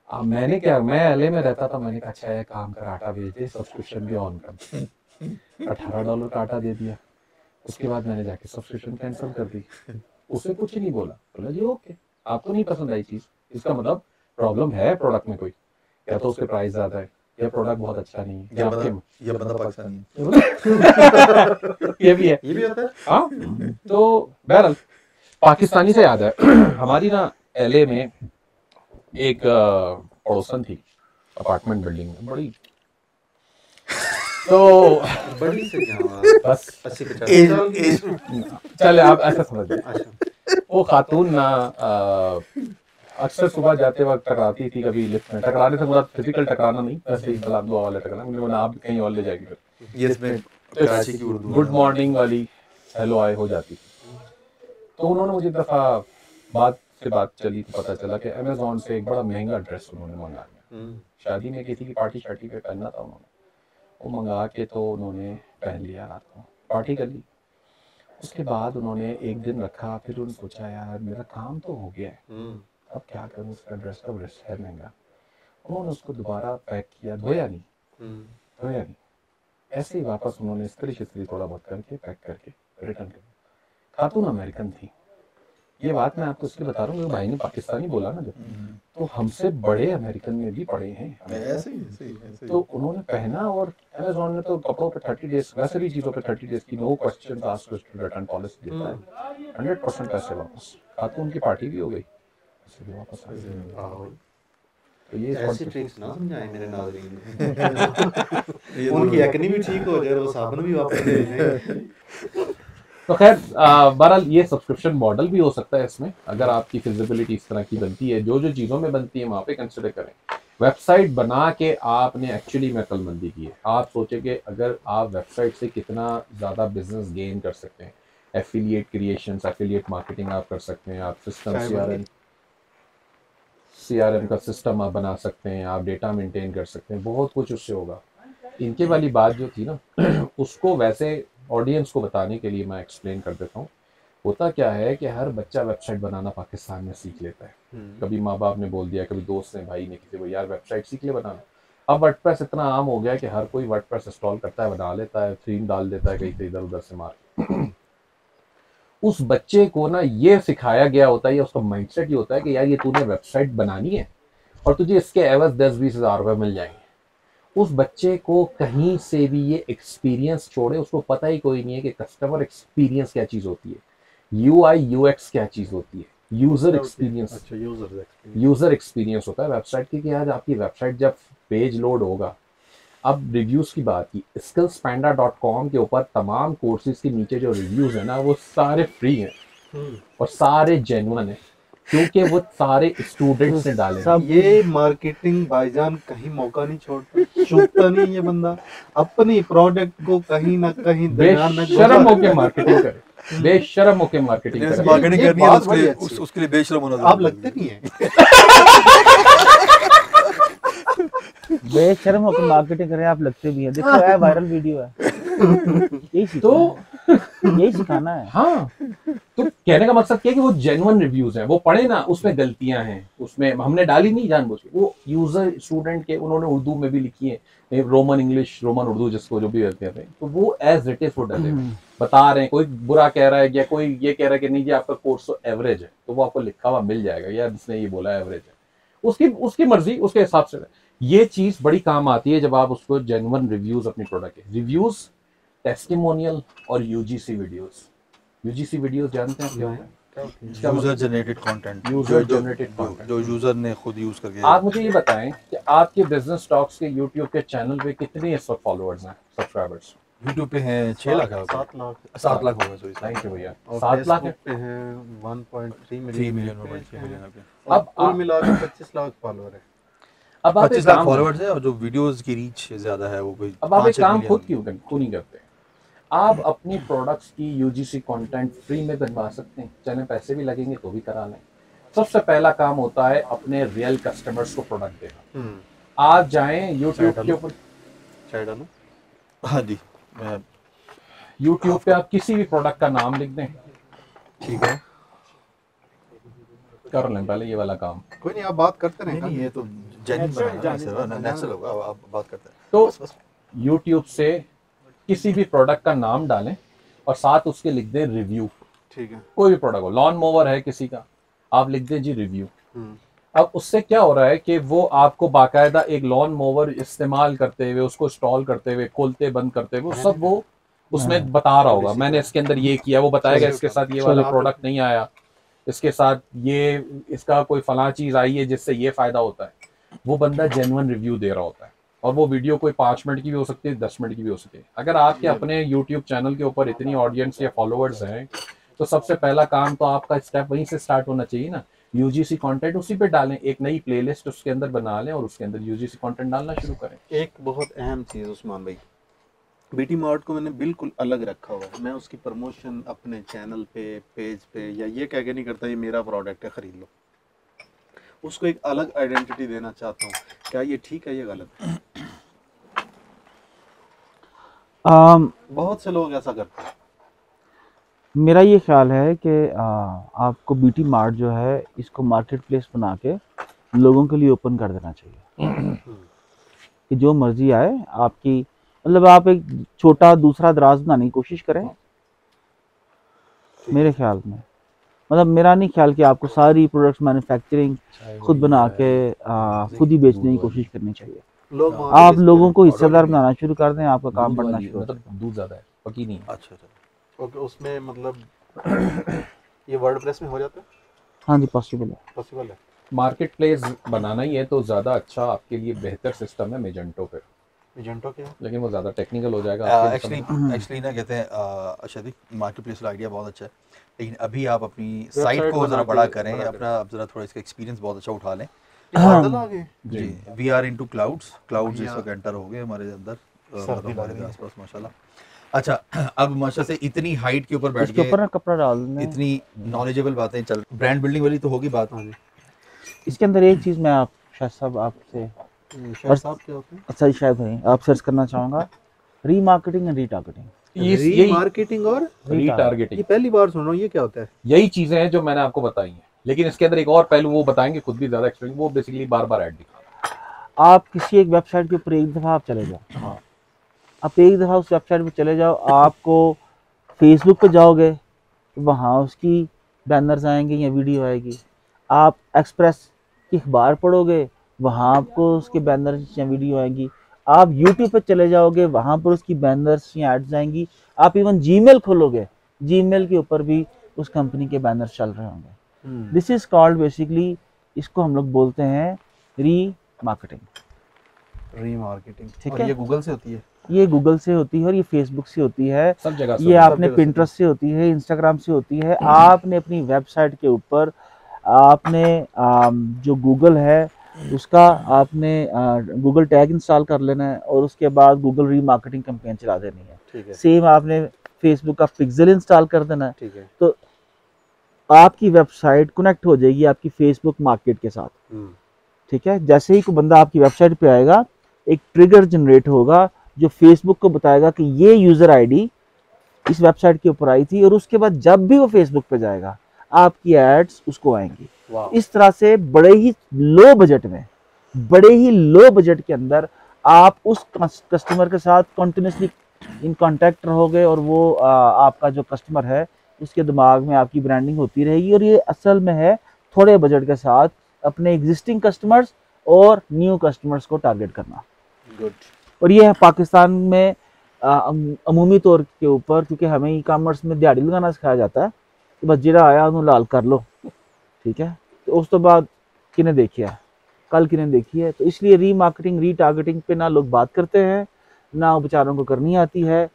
अब मैंने क्या, मैं LA में रहता था, मैंने कहा अच्छा है काम कर, आटा भेज दे, सब्सक्रिप्शन भी ऑन कर। $18 का आटा दे दिया, उसके बाद मैंने जाके सब्सक्रिप्शन कैंसिल कर दी। उससे कुछ नहीं बोला जी ओके, आपको नहीं पसंद आई चीज़, इसका मतलब प्रॉब्लम है प्रोडक्ट में कोई, या तो उसके प्राइस ज़्यादा है ये प्रोडक्ट बहुत अच्छा नहीं है, ये बंदा पाकिस्तानी है, ये भी है, ये भी होता है। हाँ। तो बहरहाल पाकिस्तानी से याद है, हमारी ना LA में एक पड़ोसन थी अपार्टमेंट बिल्डिंग में, बड़ी, तो बड़ी से क्या बस 80 चले आप ऐसा समझ लीजिए, अच्छा वो खातून ना अक्सर सुबह जाते वक्त टकराती थी, कभी लिफ्ट में टकराने से पूरा फिजिकल टकराना नहीं, वैसे ही सलाम दुआ वाला टकराना, मुझे बोला आप कहीं और ले जाएगी फिर, ये इसमें कराची की उर्दू गुड मॉर्निंग वाली हेलो आए हो जाती थी। तो उन्होंने मुझे दफ़ा बात से बात चली तो पता चला कि अमेज़ॉन से एक बड़ा महंगा ड्रेस उन्होंने मंगा लिया, शादी में किसी की पार्टी शार्टी पे पहनना था उन्होंने, वो मंगा के तो उन्होंने पहन लिया, रात को पार्टी कर ली। उसके बाद उन्होंने एक दिन रखा, फिर उन्होंने सोचा यार मेरा काम तो हो गया है, अब क्या करूँ, उसका ड्रेस का ड्रेस है महंगा। उन्होंने उसको दोबारा पैक किया, धोया नहीं, ऐसे ही वापस उन्होंने इस्त्री शिस्त्री थोड़ा बहुत करके पैक करके रिटर्न कर दिया। खातून अमेरिकन थी, ये बात मैं आपको इसलिए बता रहा हूँ, भाई ने पाकिस्तानी बोला ना जब, तो हमसे बड़े अमेरिकन में भी पड़े हैं, ऐसे ही तो उन्होंने पहना, और अमेज़ॉन ने तो कपड़ों पे 30 डेज, वैसे भी चीज़ों पे 30 डेज की no question asked return policy देता है, 100% पैसे वापस। खातून की पार्टी भी हो गई, पैसे भी वापस आ गए। तो ये ऐसी ट्रिक्स ना समझाएं मेरे नाज़रीन, उनकी एक्ने भी ठीक हो जाए, वो साबुन भी वापस ले जाएं। तो खैर बहरहाल ये सब्सक्रिप्शन मॉडल भी हो सकता है इसमें, अगर आपकी फिजिबिलिटी इस तरह की बनती है, जो जो चीज़ों में बनती है वहाँ पे कंसिडर करें। वेबसाइट बना के आपने एक्चुअली में अक्लमंदी की है, आप सोचें कि अगर आप वेबसाइट से कितना ज़्यादा बिजनेस गेन कर सकते हैं, एफिलिएट क्रिएशंस, एफिलिएट मार्केटिंग आप कर सकते हैं, आप सिस्टम CRM का सिस्टम आप बना सकते हैं, आप डेटा मेंटेन कर सकते हैं, बहुत कुछ उससे होगा। इनके वाली बात जो थी ना उसको वैसे ऑडियंस को बताने के लिए मैं एक्सप्लेन कर देता हूँ। होता क्या है कि हर बच्चा वेबसाइट बनाना पाकिस्तान में सीख लेता है, कभी माँ बाप ने बोल दिया, कभी दोस्त ने, भाई ने किसी को, यार वेबसाइट सीख ले बनाना। अब वर्डप्रेस इतना आम हो गया है कि हर कोई वर्डप्रेस इंस्टॉल करता है, बना लेता है, थीम डाल देता है कहीं से इधर उधर से मार उस बच्चे को ना ये सिखाया गया होता है, या उसका माइंडसेट ये होता है कि यार ये तूने वेबसाइट बनानी है और तुझे इसके एवज 10-20 हज़ार रुपये मिल जाएंगे। उस बच्चे को कहीं से भी ये एक्सपीरियंस छोड़े, उसको पता ही कोई नहीं है कि कस्टमर एक्सपीरियंस क्या चीज़ होती है, UI UX क्या चीज़ होती है, यूज़र एक्सपीरियंस। अच्छा, यूज़र एक्सपीरियंस होता है वेबसाइट की, कि आज आपकी वेबसाइट जब पेज लोड होगा, अब रिव्यूज़ की बात की, skillspanda.com के ऊपर तमाम कोर्सेज के नीचे जो रिव्यूज़ है ना वो सारे फ्री हैं और सारे जेन्युइन हैं, क्योंकि वो सारे स्टूडेंट्स ने डाले हैं। ये मार्केटिंग भाईजान कहीं मौका नहीं छोड़ता, चूकता नहीं ये बंदा, अपनी प्रोडक्ट को कहीं ना कहीं बेशर्म होके मार्केटिंग करे, बेशर्म होके मार्केटिंग करे। मार्केटिंग करनी है उसके लिए बेशर्म होना, आप लगते नहीं है। बेशर्म होकर मार्केटिंग करें, आप लगते भी हैं। देखो है वायरल वीडियो है, यही तो यही सिखाना है। हाँ, तो कहने का मकसद क्या है कि वो जेन्युइन रिव्यूज हैं, वो पढ़े ना, उसमें गलतियां हैं, उसमें हमने डाली नहीं जानबूझ के, वो यूजर स्टूडेंट के उन्होंने उर्दू में भी लिखी है, रोमन इंग्लिश, रोमन उर्दू जिसको जो भी कहते हैं, तो वो एज इट इज वो डाले बता रहे हैं। कोई बुरा कह रहा है या कोई ये कह रहा है कि नहीं जी आपका कोर्स तो एवरेज है, तो वो आपको लिखा हुआ मिल जाएगा, यार जिसने ये बोला एवरेज है, उसकी मर्जी, उसके हिसाब से। ये चीज बड़ी काम आती है जब आप उसको जेन्युइन रिव्यूज अपनी प्रोडक्ट के, रिव्यूज, टेस्टिमोनियल और यूजीसी वीडियोस जानते हैं क्या होता है? User generated content, user generated content जो यूजर ने खुद यूज करके। आप मुझे ये बताएं कि आपके बिजनेस टॉक्स के यूट्यूब के चैनल पे कितने इस वक्त फॉलोअर्स हैं, सब्सक्राइबर्स? यूट्यूब पे हैं 6 लाख, 7 लाख हो गए, सॉरी थैंक यू भैया, और 7 लाख है। Facebook पे हैं 1.3 3 मिलियन, मिलियन और 6 मिलियन पे। अब कुल मिला के 25 लाख फॉलोअर है। अब आप 25 लाख फॉलोअर्स है और जो वीडियोस की रीच ज्यादा है वो कोई। अब आप एक काम खुद क्यों नहीं करते? आप अपनी प्रोडक्ट्स की यूजीसी कंटेंट फ्री में बनवा सकते हैं, चाहे पैसे भी लगेंगे तो भी करा लें। सबसे पहला काम होता है अपने रियल कस्टमर्स को प्रोडक्ट देना। आप जाएं यूट्यूब के ऊपर, चाय डालो। हाँ जी, यूट्यूब पे आप किसी भी प्रोडक्ट का नाम लिख दें, ठीक है, कर लें पहले ये वाला काम। कोई नहीं, आप बात करते रहें। नहीं ये तो जेन्युइन बनाना नेचुरल होगा, आप बात करते हैं। तो यूट्यूब से किसी भी प्रोडक्ट का नाम डालें और साथ उसके लिख दें रिव्यू। ठीक है, कोई भी प्रोडक्ट हो, लॉन मोवर है किसी का, आप लिख दें जी रिव्यू। अब उससे क्या हो रहा है कि वो आपको बाकायदा एक लॉन मोवर इस्तेमाल करते हुए, उसको इंस्टॉल करते हुए, खोलते बंद करते हुए, सब वो उसमें बता रहा होगा, मैंने इसके अंदर ये किया, वो बताएगा इसके साथ ये वाला प्रोडक्ट नहीं आया, इसके साथ ये इसका कोई फला चीज आई है जिससे ये फायदा होता है। वो बंदा जेन्युइन रिव्यू दे रहा होता है, और वो वीडियो कोई 5 मिनट की भी हो सकती है, 10 मिनट की भी हो सकती है। अगर आपके अपने यूट्यूब चैनल के ऊपर इतनी ऑडियंस या फॉलोअर्स हैं, तो सबसे पहला काम तो आपका स्टेप वहीं से स्टार्ट होना चाहिए ना। यूजीसी कंटेंट उसी पे डालें, एक नई प्लेलिस्ट उसके अंदर बना लें और उसके अंदर यूजीसी कंटेंट डालना शुरू करें। एक बहुत अहम चीज़ उस्मान भाई, बीटी मार्ट को मैंने बिल्कुल अलग रखा हुआ है। मैं उसकी प्रमोशन अपने चैनल पे, पेज पे या ये कह के नहीं करता ये मेरा प्रोडक्ट है खरीद लो। उसको एक अलग आइडेंटिटी देना चाहता हूँ। क्या ये ठीक है, ये गलत है? बहुत से लोग ऐसा करते हैं। मेरा ये ख्याल है कि आपको बीटी मार्ट जो है इसको मार्केट प्लेस बना के लोगों के लिए ओपन कर देना चाहिए कि जो मर्जी आए आपकी, मतलब आप एक छोटा दूसरा दराज बनाने की कोशिश करें मेरे ख्याल में। मतलब मेरा नहीं ख्याल कि आपको सारी प्रोडक्ट्स मैन्युफैक्चरिंग खुद बना के खुद ही बेचने की कोशिश करनी चाहिए। आप लोगों को हिस्सेदार बनाना शुरू कर दें, आपका काम बढ़ना शुरू हो जाएगा। दूध ज्यादा है, पकी नहीं। अच्छा अच्छा, ओके। उसमें मतलब ये वर्डप्रेस में हो जाता है? हाँ जी, पॉसिबल है, पॉसिबल है। मार्केट प्लेस बनाना ही है तो ज़्यादा अच्छा आपके लिए बेहतर सिस्टम है मेजेंटो पे। मेजेंटो क्या है? लेकिन वो ज़्यादा टेक्निकल हो जाएगा। एक्चुअली ना कहते हैं अच्छा मार्केट प्लेस का आइडिया बहुत अच्छा है, लेकिन अभी आप अपनी साइट को ज़रा बड़ा करें, अपना आप ज़रा थोड़ा इसका एक्सपीरियंस बहुत अच्छा उठा लें। जी, वी आर इनटू क्लाउड्स इस वक्त एंटर हो गए हमारे अंदर, हमारे आसपास माशाल्लाह। अच्छा, अब माशा से इतनी हाइट के ऊपर बैठ इसके ऊपर के ना कपड़ा डाल दें। इतनी नॉलेजेबल बातें चल, ब्रांड बिल्डिंग वाली तो होगी बात। इसके अंदर एक चीज़ मैं आप शायद साहब आपसे क्या होते हैं? अच्छा जी, शायद भाई आप सर्च करना चाहूँगा, रीमार्केटिंग एंड रीटारगेटिंग। यही मार्केटिंग और रीटारगेटिंग, ये पहली बार सुन रहा हूँ, ये क्या होता है? यही चीज़ें हैं जो मैंने आपको बताई हैं, लेकिन इसके अंदर एक और पहलू वो बताएंगे खुद भी ज़्यादा एक्सप्लेन। वो बेसिकली बार बार ऐड दिखा। आप किसी एक वेबसाइट के ऊपर एक दफ़ा आप चले जाओ, हाँ, आप एक दफ़ा उस वेबसाइट पे चले जाओ, आपको फेसबुक पे जाओगे तो वहाँ उसकी बैनर्स आएंगे या वीडियो आएगी। आप एक्सप्रेस की अखबार पढ़ोगे, वहाँ आपको उसके बैनर्स या वीडियो आएंगी। आप यूट्यूब पे चले जाओगे, वहाँ पर उसकी बैनर्स या एड्स आएंगी। आप इवन जीमेल खोलोगे, जीमेल के ऊपर भी उस कंपनी के बैनर्स चल रहे होंगे। दिस इज़ कॉल्ड बेसिकली, इसको हम लोग बोलते हैं री मार्केटिंग। रीमार्केटिंग, ठीक है। ये गूगल से होती है, ये गूगल से होती है और ये फेसबुक से होती है, सब जगह ये आपने पिंटरेस्ट से होती है, इंस्टाग्राम से होती है। आपने अपनी वेबसाइट के ऊपर आपने जो गूगल है उसका आपने गूगल टैग इंस्टॉल कर लेना है और उसके बाद गूगल रीमार्केटिंग कैंपेन चला देनी है। ठीक है। सेम आपने फेसबुक का पिक्सेल इंस्टॉल कर देना है। ठीक है। तो आपकी वेबसाइट कनेक्ट हो जाएगी आपकी फेसबुक मार्केट के साथ। ठीक है। जैसे ही कोई बंदा आपकी वेबसाइट पे आएगा, एक ट्रिगर जनरेट होगा जो फेसबुक को बताएगा कि ये यूजर आईडी इस वेबसाइट के ऊपर आई थी, और उसके बाद जब भी वो फेसबुक पे जाएगा आपकी एड्स उसको आएंगी। इस तरह से बड़े ही लो बजट के अंदर आप उस कस्टमर के साथ कंटिन्यूसली इन कांटेक्ट रहोगे और वो आपका जो कस्टमर है उसके दिमाग में आपकी ब्रांडिंग होती रहेगी। और ये असल में है थोड़े बजट के साथ अपने एग्जिस्टिंग कस्टमर्स और न्यू कस्टमर्स को टारगेट करना। गुड। और ये है पाकिस्तान में अमूमी तौर के ऊपर, क्योंकि हमें ई कामर्स में दिहाड़ी लगाना सिखाया जाता है कि बस जिरा आया उन्होंने लाल कर लो, ठीक है। तो उस तो बाद किने देखी है, कल किने देखी है। तो इसलिए रीमार्केटिंग रीटारगेटिंग पे ना लोग बात करते हैं, ना बेचारों को करनी आती है,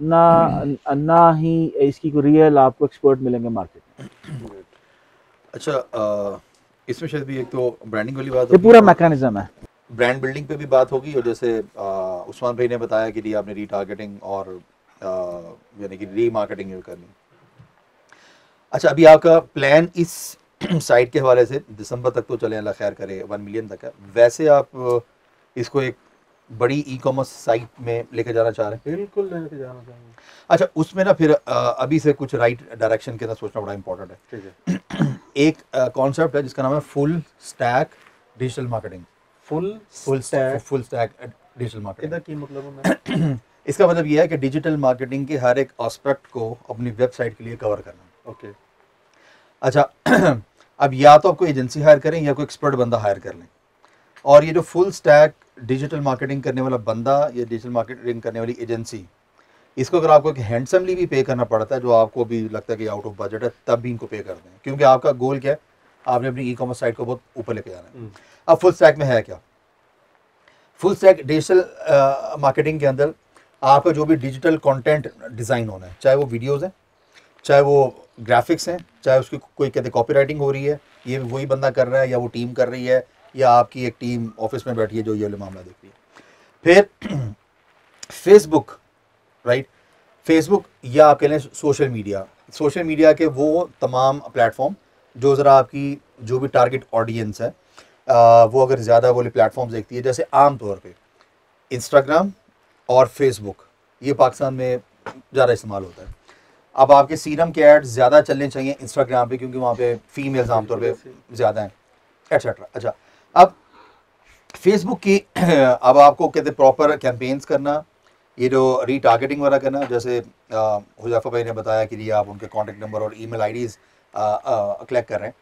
ना ही इसकी कोई रियल आपको एक्सपर्ट मिलेंगे मार्केट में। अच्छा, इसमें शायद भी एक तो ब्रांडिंग वाली बात ये पूरा मैकेनिज्म है। ब्रांड बिल्डिंग पे भी बात होगी, और जैसे उस्मान भाई ने बताया कि आपने रीटारगेटिंग और यानी कि रीमार्केटिंग करनी। अच्छा, अभी आपका प्लान इस साइट के हवाले से दिसंबर तक तो चले, अल्लाह खैर करे, 1 मिलियन तक है। वैसे आप इसको एक बड़ी ई कॉमर्स साइट में लेके जाना चाह रहे हैं? बिल्कुल लेके जाना चाहेंगे। अच्छा, उसमें ना फिर अभी से कुछ राइट डायरेक्शन के अंदर सोचना बड़ा इंपॉर्टेंट है। ठीक है। एक कॉन्सेप्ट है जिसका नाम है full stack digital marketing. Full stack digital marketing. की मतलब इसका मतलब यह है कि डिजिटल मार्केटिंग के हर एक एस्पेक्ट को अपनी वेबसाइट के लिए कवर करना। ओके। अच्छा, अब या तो आपको एजेंसी हायर करें या कोई एक्सपर्ट बंदा हायर कर लें। और ये जो फुल स्टैक डिजिटल मार्केटिंग करने वाला बंदा या डिजिटल मार्केटिंग करने वाली एजेंसी, इसको अगर आपको एक हैंडसमली भी पे करना पड़ता है, जो आपको भी लगता है कि आउट ऑफ बजट है, तब भी इनको पे कर दें, क्योंकि आपका गोल क्या है, आपने अपनी ई कॉमर्स साइट को बहुत ऊपर लेके जाना है। अब फुल स्टैक में है क्या? फुल स्टैक डिजिटल मार्केटिंग के अंदर आपका जो भी डिजिटल कंटेंट डिज़ाइन होना है, चाहे वो वीडियोज़ हैं, चाहे वो ग्राफिक्स हैं, चाहे उसकी कोई कहते कॉपी राइटिंग हो रही है, ये वही बंदा कर रहा है या वो टीम कर रही है, या आपकी एक टीम ऑफिस में बैठी है जो ये वाला मामला देख रही है। फिर फेसबुक, राइट, फेसबुक या आप कह लें सोशल मीडिया के वो तमाम प्लेटफॉर्म जो ज़रा आपकी जो भी टारगेट ऑडियंस है वो अगर ज़्यादा वाले प्लेटफॉर्म्स देखती है, जैसे आम तौर पे इंस्टाग्राम और फेसबुक, ये पाकिस्तान में ज़्यादा इस्तेमाल होता है। अब आपके सीरम के एड्स ज़्यादा चलने चाहिए इंस्टाग्राम पे, क्योंकि वहाँ पे फीमेल्स आमतौर पे ज़्यादा हैं, एट्सेट्रा। अच्छा, अब फेसबुक की अब आपको कहते प्रॉपर कैंपेन्स करना, ये जो रीटारगेटिंग वगैरह करना, जैसे हुज़ैफा भाई ने बताया कि ये आप उनके कॉन्टैक्ट नंबर और ईमेल आईडीज़ कलेक्ट कर रहे हैं,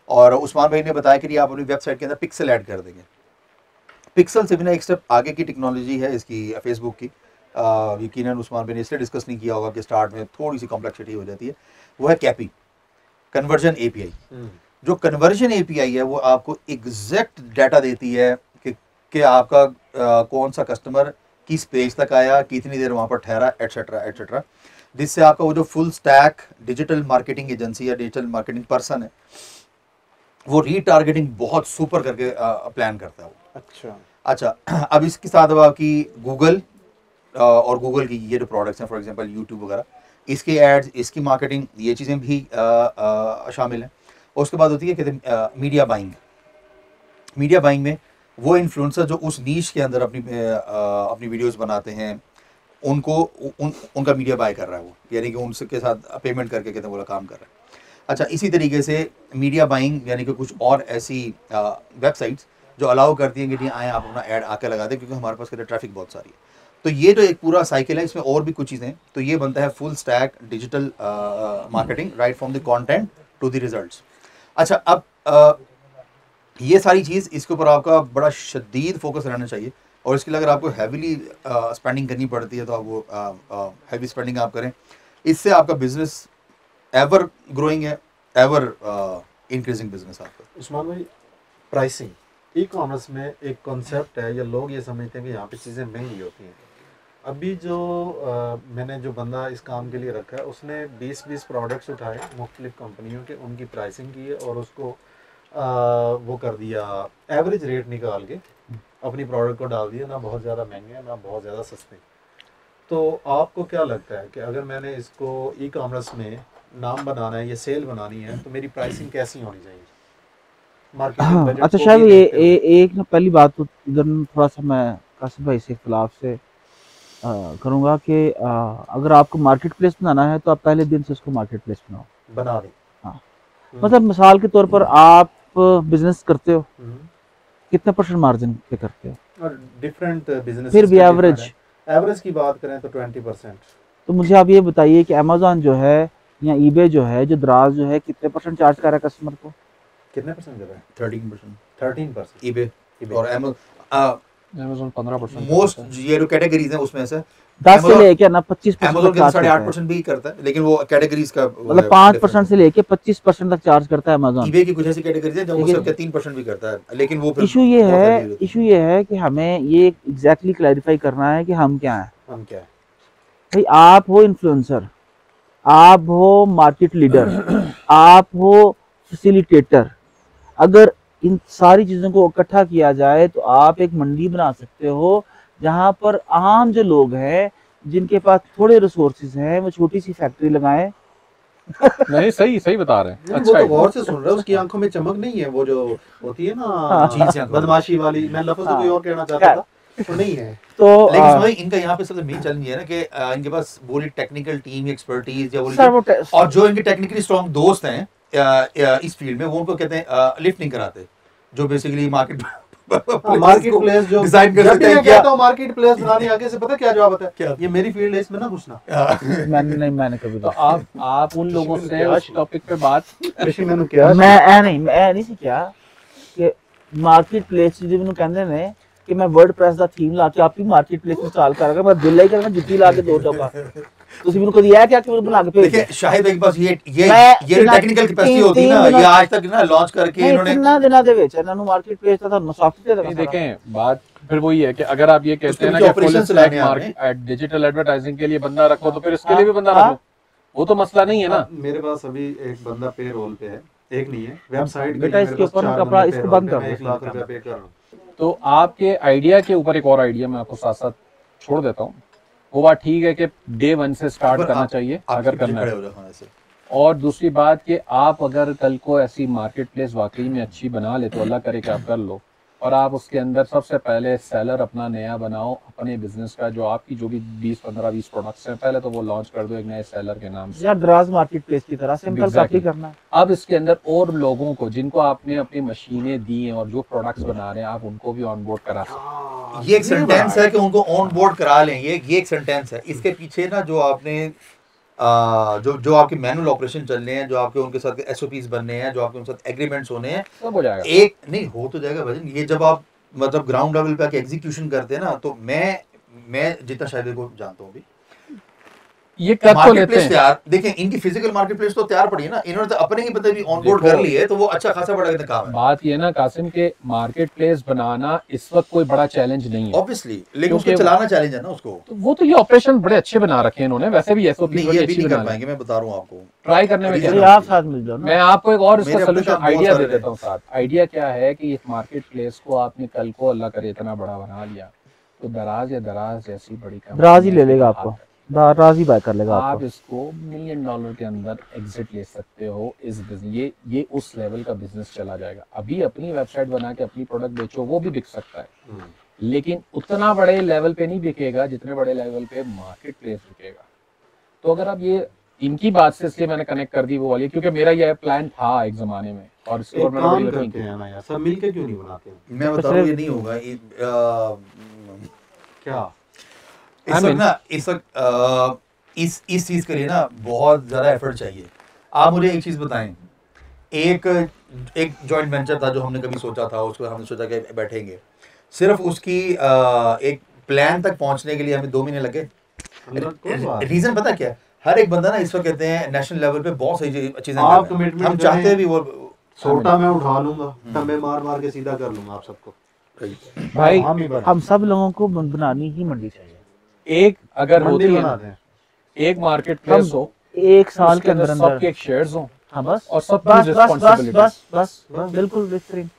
और उस्मान भाई ने बताया कि आप अपनी वेबसाइट के अंदर पिक्सल ऐड कर देंगे। पिक्सल से भी ना एक स्टेप आगे की टेक्नोलॉजी है इसकी, फेसबुक की। यकीनन उस्मान भाई ने इसलिए डिस्कस नहीं किया होगा कि स्टार्ट में थोड़ी सी कॉम्प्लेक्सिटी हो जाती है, वो है कैपी, कन्वर्जन एपीआई। जो कन्वर्जन एपीआई है वो आपको एग्जैक्ट डाटा देती है कि आपका कौन सा कस्टमर किस पेज तक आया, कितनी देर वहाँ पर ठहरा, एट्सेट्रा एट्सेट्रा, जिससे आपका वो जो full stack digital marketing agency या डिजिटल मार्केटिंग पर्सन है वो रीटारगेटिंग बहुत सुपर करके प्लान करता है वो। अच्छा, अब इसके साथ अब आपकी गूगल और गूगल की ये जो प्रोडक्ट्स हैं, फॉर एग्जांपल यूट्यूब वगैरह, इसके एड्स, इसकी मार्केटिंग, ये चीज़ें भी शामिल हैं। और उसके बाद होती है कहते मीडिया बाइंग में वो इन्फ्लुएंसर जो उस नीश के अंदर अपनी वीडियोस बनाते हैं, उनका मीडिया बाय कर रहा है वो, यानी कि उनके साथ पेमेंट करके कहते हैं वो काम कर रहा है। अच्छा, इसी तरीके से मीडिया बाइंग यानी कि कुछ और ऐसी वेबसाइट्स जो अलाउ करती हैं कि नहीं आए आप अपना ऐड आके लगा दें, क्योंकि हमारे पास कहते ट्रैफिक बहुत सारी है। तो ये जो एक पूरा साइकिल है, इसमें और भी कुछ चीज़ें, तो ये बनता है full stack digital marketing, right from the content to the results. अच्छा, अब ये सारी चीज़, इसके ऊपर आपका बड़ा शदीद फोकस रहना चाहिए, और इसके लिए अगर आपको हैवीली स्पेंडिंग करनी पड़ती है तो आप वो हैवी स्पेंडिंग आप करें। इससे आपका बिजनेस एवर ग्रोइंग है, एवर इंक्रीजिंग बिजनेस आपका। उस्मान भाई, प्राइसिंग ई कॉमर्स में एक कॉन्सेप्ट है, या लोग ये समझते हैं कि यहाँ पे चीज़ें महंगी होती हैं। अभी जो मैंने जो बंदा इस काम के लिए रखा है, उसने 20 प्रोडक्ट्स उठाए मुख्तलिफ कंपनियों के, उनकी प्राइसिंग की है और उसको वो कर दिया, एवरेज रेट निकाल के अपनी प्रोडक्ट को डाल दिया, ना बहुत ज़्यादा महंगे ना बहुत ज़्यादा सस्ते। तो आपको क्या लगता है कि अगर मैंने इसको ई कॉमर्स में नाम बनाना है या सेल बनानी है, तो मेरी प्राइसिंग कैसी होनी चाहिए? हाँ, अच्छा शायद ये एक ना पहली बात तो इधर थोड़ा सा मैं कासिम भाई से इख्तिलाफ से करूँगा कि अगर आपको मार्केट प्लेस बनाना है तो आप पहले दिन से उसको मार्केट प्लेस बना दें। हाँ, मतलब मिसाल के तौर पर आप बिजनेस करते हो, कितने % मार्जिन पे करते हो? और डिफरेंट बिजनेस फिर भी एवरेज की बात करें तो 20%। तो मुझे आप ये बताइए कि अमेज़न जो है या ईबे जो है, जो दराज जो है, कितने % चार्ज कर रहा है कस्टमर को? कितने % कर रहा है? 13%। ईबे और अमेज़न 15%। मोस्ट ये जो कैटेगरीज हैं उसमें से 10 से लेके ना 25% अमेज़न 8.5% भी करता है, लेकिन वो कैटेगरीज का मतलब 5% से लेके 25% तक चार्ज करता है अमेज़न। ईबे की कुछ ऐसी कैटेगरीज है जब वो सिर्फ 3% भी करता है, लेकिन वो फिर इशू ये है कि हमें ये एग्जैक्टली क्लैरिफाई करना है कि हम क्या हैं। भाई, आप हो इन्फ्लुएंसर, आप हो मार्केट लीडर, आप हो फैसिलिटेटर, अगर इन सारी चीज़ों को इकट्ठा किया जाए तो आप एक मंडी बना सकते हो, जहां पर आम जो लोग हैं जिनके पास थोड़े रिसोर्सेज हैं, वो छोटी सी फैक्ट्री लगाएं। नहीं, सही बता रहे हैं। अच्छा, वो तो गौर से सुन रहे हैं, उसकी आंखों में चमक नहीं है, वो जो होती है ना बदमाशी वाली, मैं लफ्ज़ तो कोई और कहना चाहता था, तो नहीं है। तो लेकिन इनका यहाँ पे सबसे मेन चैलेंज है ना कि इनके पास बोली टेक्निकल टीम, एक्सपर्टीज, या बोली और जो इनके टेक्निकली स्ट्रॉन्ग दोस्त हैं इस फील्ड में, वो उनको कहते हैं लिफ्ट नहीं कराते, जो बेसिकली मार्केट मार्केट प्लेस जो डिजाइन कर जब सकते भी हैं मैं क्या? कहता हूँ मार्केट प्लेस बनाने आगे से पता क्या जवाब होता है, क्या? ये मेरी फील्ड है, इसमें ना घुसना। मैंने कभी तो आप उन लोगों से उस टॉपिक पे बात कृषि मैंने क्या मैं नहीं सीखा कि मार्केट प्लेस ਜਿਹਨੂੰ ਕਹਿੰਦੇ ਨੇ ਕਿ ਮੈਂ ਵਰਡਪ੍ਰੈਸ ਦਾ ਥੀਮ ਲਾ ਕੇ ਆਪੀ ਮਾਰਕੀਟ ਪਲੇਸ ਇੰਸਟਾਲ ਕਰਾਂਗਾ, ਮੈਂ ਦਿਲ ਹੀ ਕਰਨਾ ਜੁੱਤੀ ਲਾ ਕੇ ਦੋ ਟੋਪਾ। ਤੁਸੀਂ ਮੈਨੂੰ ਕਦੀ ਇਹ ਕਿਹਾ ਕਿ ਮੈਨੂੰ ਬਣਾ ਕੇ ਭੇਜ देखिए शाहिद भाई के पास ये मैं टेक्निकल कैपेसिटी होती है ना, ये आज तक ना लॉन्च करके इन्होंने ਕਿੰਨਾ ਦਿਨਾਂ ਦੇ ਵਿੱਚ ਇਹਨਾਂ ਨੂੰ ਮਾਰਕੀਟ ਪਲੇਸ ਦਾ ਤੁਹਾਨੂੰ ਸੌਫਟਵੇਅਰ नहीं ਦੇਣਾ। देखें बात फिर वही है कि अगर आप ये कहते हैं ना उसके कि फुल operations स्टैक चलाने हैं मार्केट डिजिटल एडवर्टाइजिंग के लिए बंदा रखो, तो फिर इसके लिए भी बंदा रखो, वो तो मसला नहीं है ना। मेरे पास अभी एक बंदा पे रोल पे है, एक नहीं है वेबसाइट बेटा इसके ऊपर ना कपड़ा इसको बंद कर दो। 1 लाख रुपया पे कर रहा हूँ। तो आपके आइडिया के ऊपर एक और आइडिया मैं आपको साथ साथ छोड़ देता हूँ। वो बात ठीक है कि डे 1 से स्टार्ट करना चाहिए अगर करना है। खड़े हो जाओ खाने से। और दूसरी बात कि आप अगर कल को ऐसी मार्केट प्लेस वाकई में अच्छी बना ले तो अल्लाह करे कि आप कर लो, और आप उसके अंदर सबसे पहले सेलर अपना नया बनाओ अपने बिजनेस का, जो आपकी जो भी 20-15-20 प्रोडक्ट्स हैं पहले तो वो लॉन्च कर दो एक नए सेलर के नाम से। यार दराज मार्केट प्लेस की तरह सिंपल Exactly. कॉपी करना है। अब इसके अंदर और लोगों को जिनको आपने अपनी मशीनें दी हैं और जो प्रोडक्ट्स बना रहे हैं आप उनको भी ऑन बोर्ड करा सकते हैं। ये एक सेंटेंस है कि उनको ऑन बोर्ड करा लें, ये एक सेंटेंस है। इसके पीछे ना जो आपने जो आपके मैनुअल ऑपरेशन चल रहे हैं, जो आपके उनके साथ एसओपीज बनने हैं, जो आपके उनके साथ एग्रीमेंट्स होने हैं, सब हो जाएगा। एक नहीं हो तो जाएगा भजन। ये जब आप मतलब ग्राउंड लेवल पे आके एग्जीक्यूशन करते हैं ना, तो मैं जितना शायद को जानता हूँ अभी ये कर तो मार्केट लेते प्लेस हैं। तैयार, देखें इनकी फिजिकल मार्केट प्लेस तो तैयार पड़ी है ना, इन्होंने तो अपने ही पता भी ऑन बोर्ड कर लिए, तो वो अच्छा खासा बड़ा इतना काम है बात ये ना कासिम के मार्केट प्लेस बनाना इस वक्त कोई बड़ा चैलेंज नहीं है ऑब्वियसली, लेकिन उसको क्योंकि चलाना चैलेंज है ना उसको। तो वो तो ये ऑपरेशन बड़े अच्छे बना रखे हैं इन्होंने, वैसे भी एसओपी नहीं बड़ी ये भी अच्छी नहीं बना कर ली। पाएंगे, मैं बता रहा हूँ आपको। ट्राई करने में क्या Reason अरे है? आप साथ मिल जाओ ना। मैं आपको एक और इसका मेरे अपने सोल्यूशन साथ बहुत आइडिया दे सारे देता हूँ साथ। आइडिया क्या है कि इस मार्केट प्लेस को आपने कल को अल्लाह करे इतना बड़ा बना लिया तो दराज या दराज जैसी बड़ी कंपनी दराज ही ले लेगा आपको, दराज ही बाय कर लेगा आप आपको। इसको $1 मिलियन के अंदर एग्जिट ले सकते हो इस बिजनेस। ये उस लेवल का बिजनेस चला जाएगा। अभी अपनी वेबसाइट बना के अपनी प्रोडक्ट बेचो, वो भी बिक सकता है, लेकिन उतना बड़े लेवल पे नहीं बिकेगा जितने बड़े लेवल पे मार्केट प्लेस बिकेगा। तो अगर आप ये इनकी बात से इसलिए मैंने कनेक्ट कर दी वो वाली, क्योंकि मेरा ये प्लान था एक जमाने में और इसके एक ऊपर मैंने काम बड़ी करते working की। हैं ना यार, सब मिलके क्यों नहीं बनाते हैं? मैं बता रहा हूँ ये नहीं होगा। क्या इस वक्त ना इस चीज के लिए ना बहुत ज्यादा एफर्ट चाहिए। आप मुझे एक चीज बताएं, एक जॉइंट वेंचर था जो हमने कभी सोचा था, उसको हमने सोचा कि बैठेंगे, सिर्फ उसकी एक प्लान तक पहुंचने के लिए हमें 2 महीने लगे। रीजन पता क्या है? हर एक बंदा ना इस वक्त कहते हैं नेशनल लेवल पे बहुत सही चीजें आप कर रहे हैं, commitment हम चाहते हैं भी वो छोटा मैं उठा लूंगा, टम्बे मार मार के सीधा कर लूंगा आप सबको। भाई हम ही बना- हम सब लोगों को बनानी ही मंडी चाहिए। एक अगर मंडी होती है बनाते हैं। एक मार्केट प्लेस हो, एक साल उसके के अंदर अंदर सबके एक शेयर्स हो हाँ बस और सबकी बस बस बस रिस्पांसिबिलिटी। बस बिल्कुल बेहतरीन।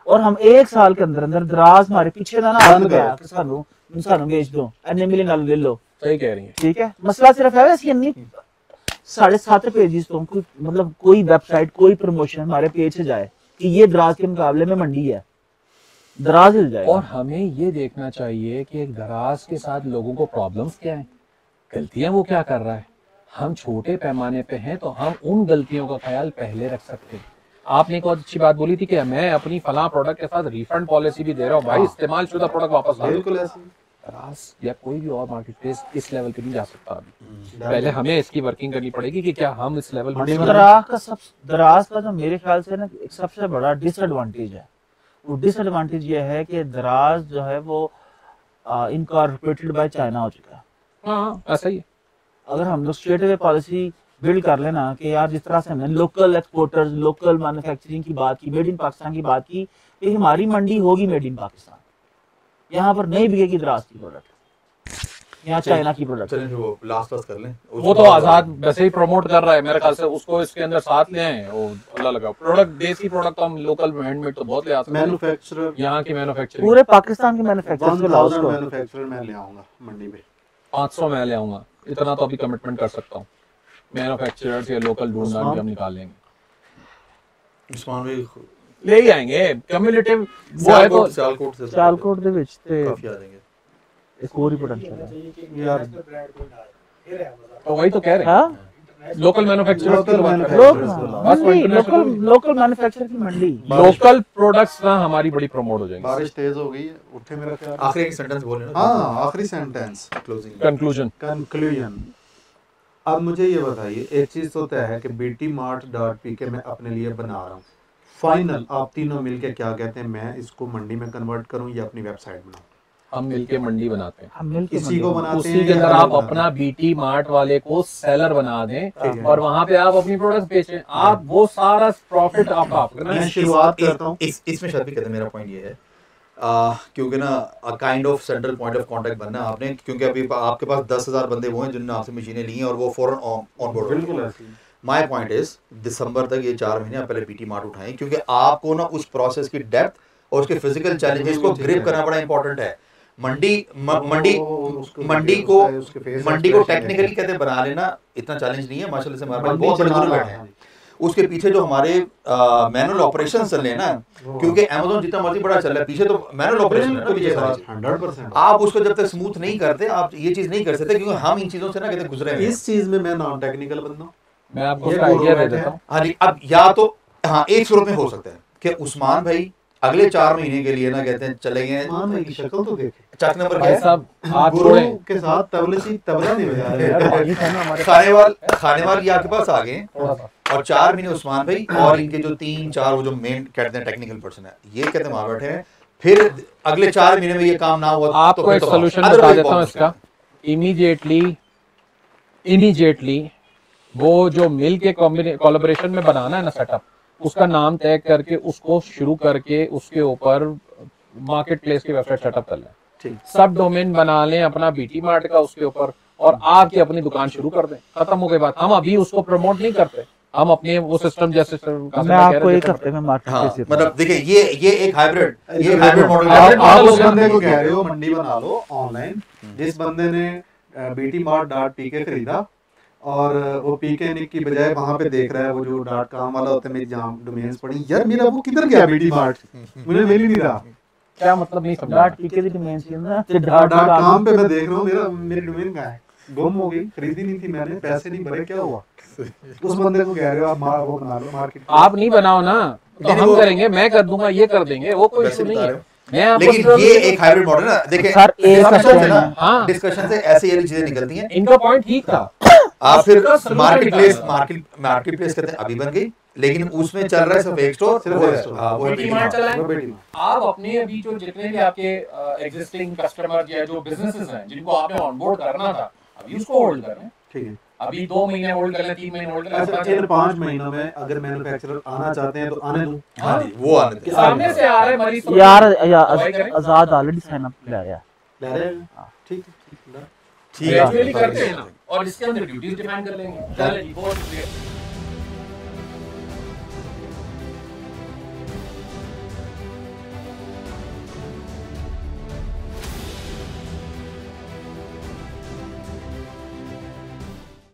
और हम एक साल के अंदर अंदर दराज हमारे पीछे ना बंद आ गया करो। कि सानू बेच दो, इतने मिलियन डॉलर ले लो, सही कह रही है। ठीक है। मसला सिर्फ है वैसे नहीं 7.5 पेजेस तो कोई मतलब कोई वेबसाइट कोई प्रमोशन हमारे पेज से जाए कि ये दराज के मुकाबले में मंडी है, दराज हिल जाएगा। और हमें ये देखना चाहिए कि एक दराज के साथ लोगों को प्रॉब्लम्स क्या है, गलतियां वो क्या कर रहा है। हम छोटे पैमाने पे हैं तो हम उन गलतियों का ख्याल पहले रख सकते हैं। आपने एक और अच्छी बात बोली थी कि मैं अपनी फलां प्रोडक्ट के साथ रिफंड पॉलिसी भी दे रहा हूँ, भाई इस्तेमाल शुदा प्रोडक्ट वापस ला दो। बिल्कुल ऐसे ही। दराज या कोई भी और मार्केट प्लेस इस लेवल पे नहीं जा सकता अभी। पहले हमें इसकी वर्किंग करनी पड़ेगी कि क्या हम इस लेवल पे दराज का जो मेरे ख्याल से ना एक सबसे बड़ा डिसएडवांटेज है, वो डिसएडवांटेज ये है कि दराज जो है वो इनकॉर्पोरेटेड बाय चाइना हो चुका है। हाँ ऐसा ही है। अगर हम लोग स्ट्रेट अवे पॉलिसी बिल्ड कर लेना कि यार जिस तरह से हमने लोकल एक्सपोर्टर्स लोकल मैन्युफैक्चरिंग की बात की, मेड इन पाकिस्तान की बात की, कि हमारी मंडी होगी मेड इन पाकिस्तान, यहाँ पर नहीं बिकेगी दराज की प्रोडक्ट, यहाँ चाइना की प्रोडक्ट। चलें वो लास्ट कर लें। वो तो आजाद वैसे ही प्रमोट कर रहा है मेरे ख्याल से, उसको इसके अंदर साथ ले आए वो अल्लाह लगा प्रोडक्ट, देसी प्रोडक्ट तो हम लोकल हैंडमेड तो बहुत ले आ सकते हैं। मैन्युफैक्चरर यहाँ की मैन्युफैक्चरिंग पूरे पाकिस्तान के मैन्युफैक्चरर्स को लाओ 1000 उसको। मैन्युफैक्चरर मैं ले आऊंगा मंडी में। 500 मैं ले आऊंगा, इतना तो अभी कमिटमेंट कर सकता हूँ। मैन्युफैक्चरर्स या लोकल ढूंढ ढांढ के हम निकाल लेंगे, उस्मान भाई ले ही आएंगे। कम्युनिटिव वो है तो सियालकोट से सियालकोट दे विच ते काफी आ जाएंगे। एक और ही पोटेंशियल है यार तो वही तो कह रहे हैं। हाँ लोकल मैन्युफैक्चरर्स की लोकल बात कर रहे लोग हैं। मंडी, लोकल मैन्युफैक्चर की मंडी। लोकल प्रोडक्ट्स ना हमारी बड़ी प्रमोट हो जाएंगी। बारिश तेज हो गई है, उठे मेरा ख्याल। आखिरी एक सेंटेंस बोले ना। हाँ, आखिरी सेंटेंस, क्लोजिंग कंक्लूजन। अब मुझे ये बताइए, एक चीज तो तय है कि btmart.pk मैं अपने लिए बना रहा हूँ। फाइनल आप तीनों मिलके क्या कहते हैं, मैं इसको मंडी में कन्वर्ट करूँ या अपनी वेबसाइट बनाऊँ? हम मिलके मंडी बनाते हैं। हम मिलके इसी को बनाते उसी हैं के या अंदर अलग आप बनाते अपना बीटी मार्ट वाले को सेलर बना दें ठीक है। और वहां पे आप अपनी प्रोडक्ट्स बेचें। आप वो सारा प्रॉफिट आपका हैं? मैं आपका शुरुआत करता हूँ। इसमें शर्फी कहते हैं, मेरा पॉइंट ये है क्योंकि ना kind of central point of contact बनना है आपने, क्योंकि अभी आपके पास 10,000 बंदे वो हैं जिन्होंने आपसे मशीनें ली हैं और वो फौरन ऑन बोर्ड। बिल्कुल ऐसे ही। माय पॉइंट इज दिसंबर तक ये 4 महीने आप पहले बीटी मार्ट उठाएं, क्योंकि आपको ना उस प्रोसेस की डेप्थ और उसके फिजिकल चैलेंजेस को ग्रिप करना बड़ा इंपॉर्टेंट है। मंडी को टेक्निकली कहते बना लेना इतना चैलेंज नहीं है, माशाल्लाह से हमारे पास बहुत बड़े गुरु बैठे हैं। उसके पीछे जो हमारे मैनुअल ऑपरेशन चल रहे हैं ना, क्योंकि अमेज़न जितना मर्जी बड़ा चल रहा है, पीछे तो मैनुअल ऑपरेशन है ना पीछे सारी चीज़। 100%। आप उसको जब तक स्मूथ नहीं करते, आप ये चीज नहीं कर सकते, क्योंकि हम इन चीजों से ना कहते गुजरे हैं। इस चीज में मैं नॉन टेक्निकल बंदा हूँ। मैं आपको ये उसका आइडिया दे गुरु हाँ देता हूँ। जी, अब या तो हाँ एक सूरत में हो सकता है कि उस्मान भाई अगले 4 महीने के लिए ना कहते हैं चले गए। मान भाई की शक्ल तो देखे, चक नंबर क्या भाई है? साहब आप गुरु छोड़ें। के साथ तबला नहीं बजा रहे यार हैं। मौजूद है ना हमारे खाने वाल ये आपके पास आ गए, थोड़ा सा और 4 महीने उस्मान भाई और इनके जो 3-4 वो जो मेन कहते हैं टेक्निकल पर्सन है, ये कहते हैं वहां बैठे हैं। फिर अगले 4 महीने में ये काम ना हुआ आपको फिर एक तो सोल्यूशन otherwise बता देता हूँ बहुत इसका। इमीडिएटली वो जो मिल के कोलैबोरेशन में बनाना है ना सेटअप, उसका नाम तय करके उसको शुरू करके उसके ऊपर मार्केट प्लेस की वेबसाइट सेटअप कर लें। ठीक। सब डोमेन बना लें अपना बीटी मार्ट का उसके ऊपर, और आपकी अपनी दुकान शुरू कर दें। खत्म हो गई बात। हम अभी उसको प्रमोट नहीं करते, हम अपने वो सिस्टम जैसे मैं आपको एक हफ्ते में मार्केट हाँ, प्लेस देता हूँ। मतलब देखिए ये एक हाइब्रिड मॉडल आप उस बंदे को कह रहे हो मंडी बना लो ऑनलाइन, जिस बंदे ने btmart.pk खरीदा और वो पीके निक की बजाय वहां पे देख रहा है वो जो .com वाला होता है, मेरी जहां डोमेन्स पड़ी, यार मेरा वो किधर गया btmart, मुझे मिल ही नहीं रहा। क्या मतलब नहीं समझा। डॉट पीके दी डोमेन थी ना, फिर .com पे मैं देख रहा हूँ, मेरी डोमेन कहाँ है, गुम हो गई, खरीदी नहीं थी मैंने, पैसे नहीं भरे, क्या हुआ? उस बंदे को कह रहे हो आप वो बना लो मार्केट। आप नहीं बनाओ ना तो हम करेंगे, मैं कर दूंगा, ये कर देंगे, वो कोई इशू नहीं है। मैं आपको लेकिन ये एक हाइब्रिड मॉडल है ना। देखिए सर, एक डिस्कशन से ना, हाँ। डिस्कशन से ऐसी वाली चीजें निकलती हैं। इनका पॉइंट ठीक था। आप फिर उसका solution मार्केट निकालना। प्लेस कहते हैं अभी बन गई, लेकिन उसमें चल रहा है सिर्फ एक स्टोर, सिर्फ वो एक है, स्टोर। हाँ, वो है BT BT Mart Mart। चलाएं। वो बेटी आप अपने अभी जो जितने भी आपके एग्जिस्टिंग कस्टमर या जो बिजनेसेस हैं जिनको आपने ऑनबोर्ड करना था, अभी उसको होल्ड कर लें। ठीक है। अभी 2 महीने होल्ड कर लें, 3 महीने होल्ड कर अच्छा, लें। इन 5 महीनों में अगर मैन्युफैक्चरर आना चाहते हैं तो आने दूं? हाँ जी, वो आने दें। सामने से आ रहे मरीज तो यार दवाई करें। आजाद ऑलरेडी साइन अप ले आया। ले रहे हैं? ठीक है, ठीक है। ठीक है, ग्रेजुअली करते हैं ना, और इसके अंदर ड्यूटीज डिफाइन कर लेंगे। चलिए, बहुत शुक्रिया।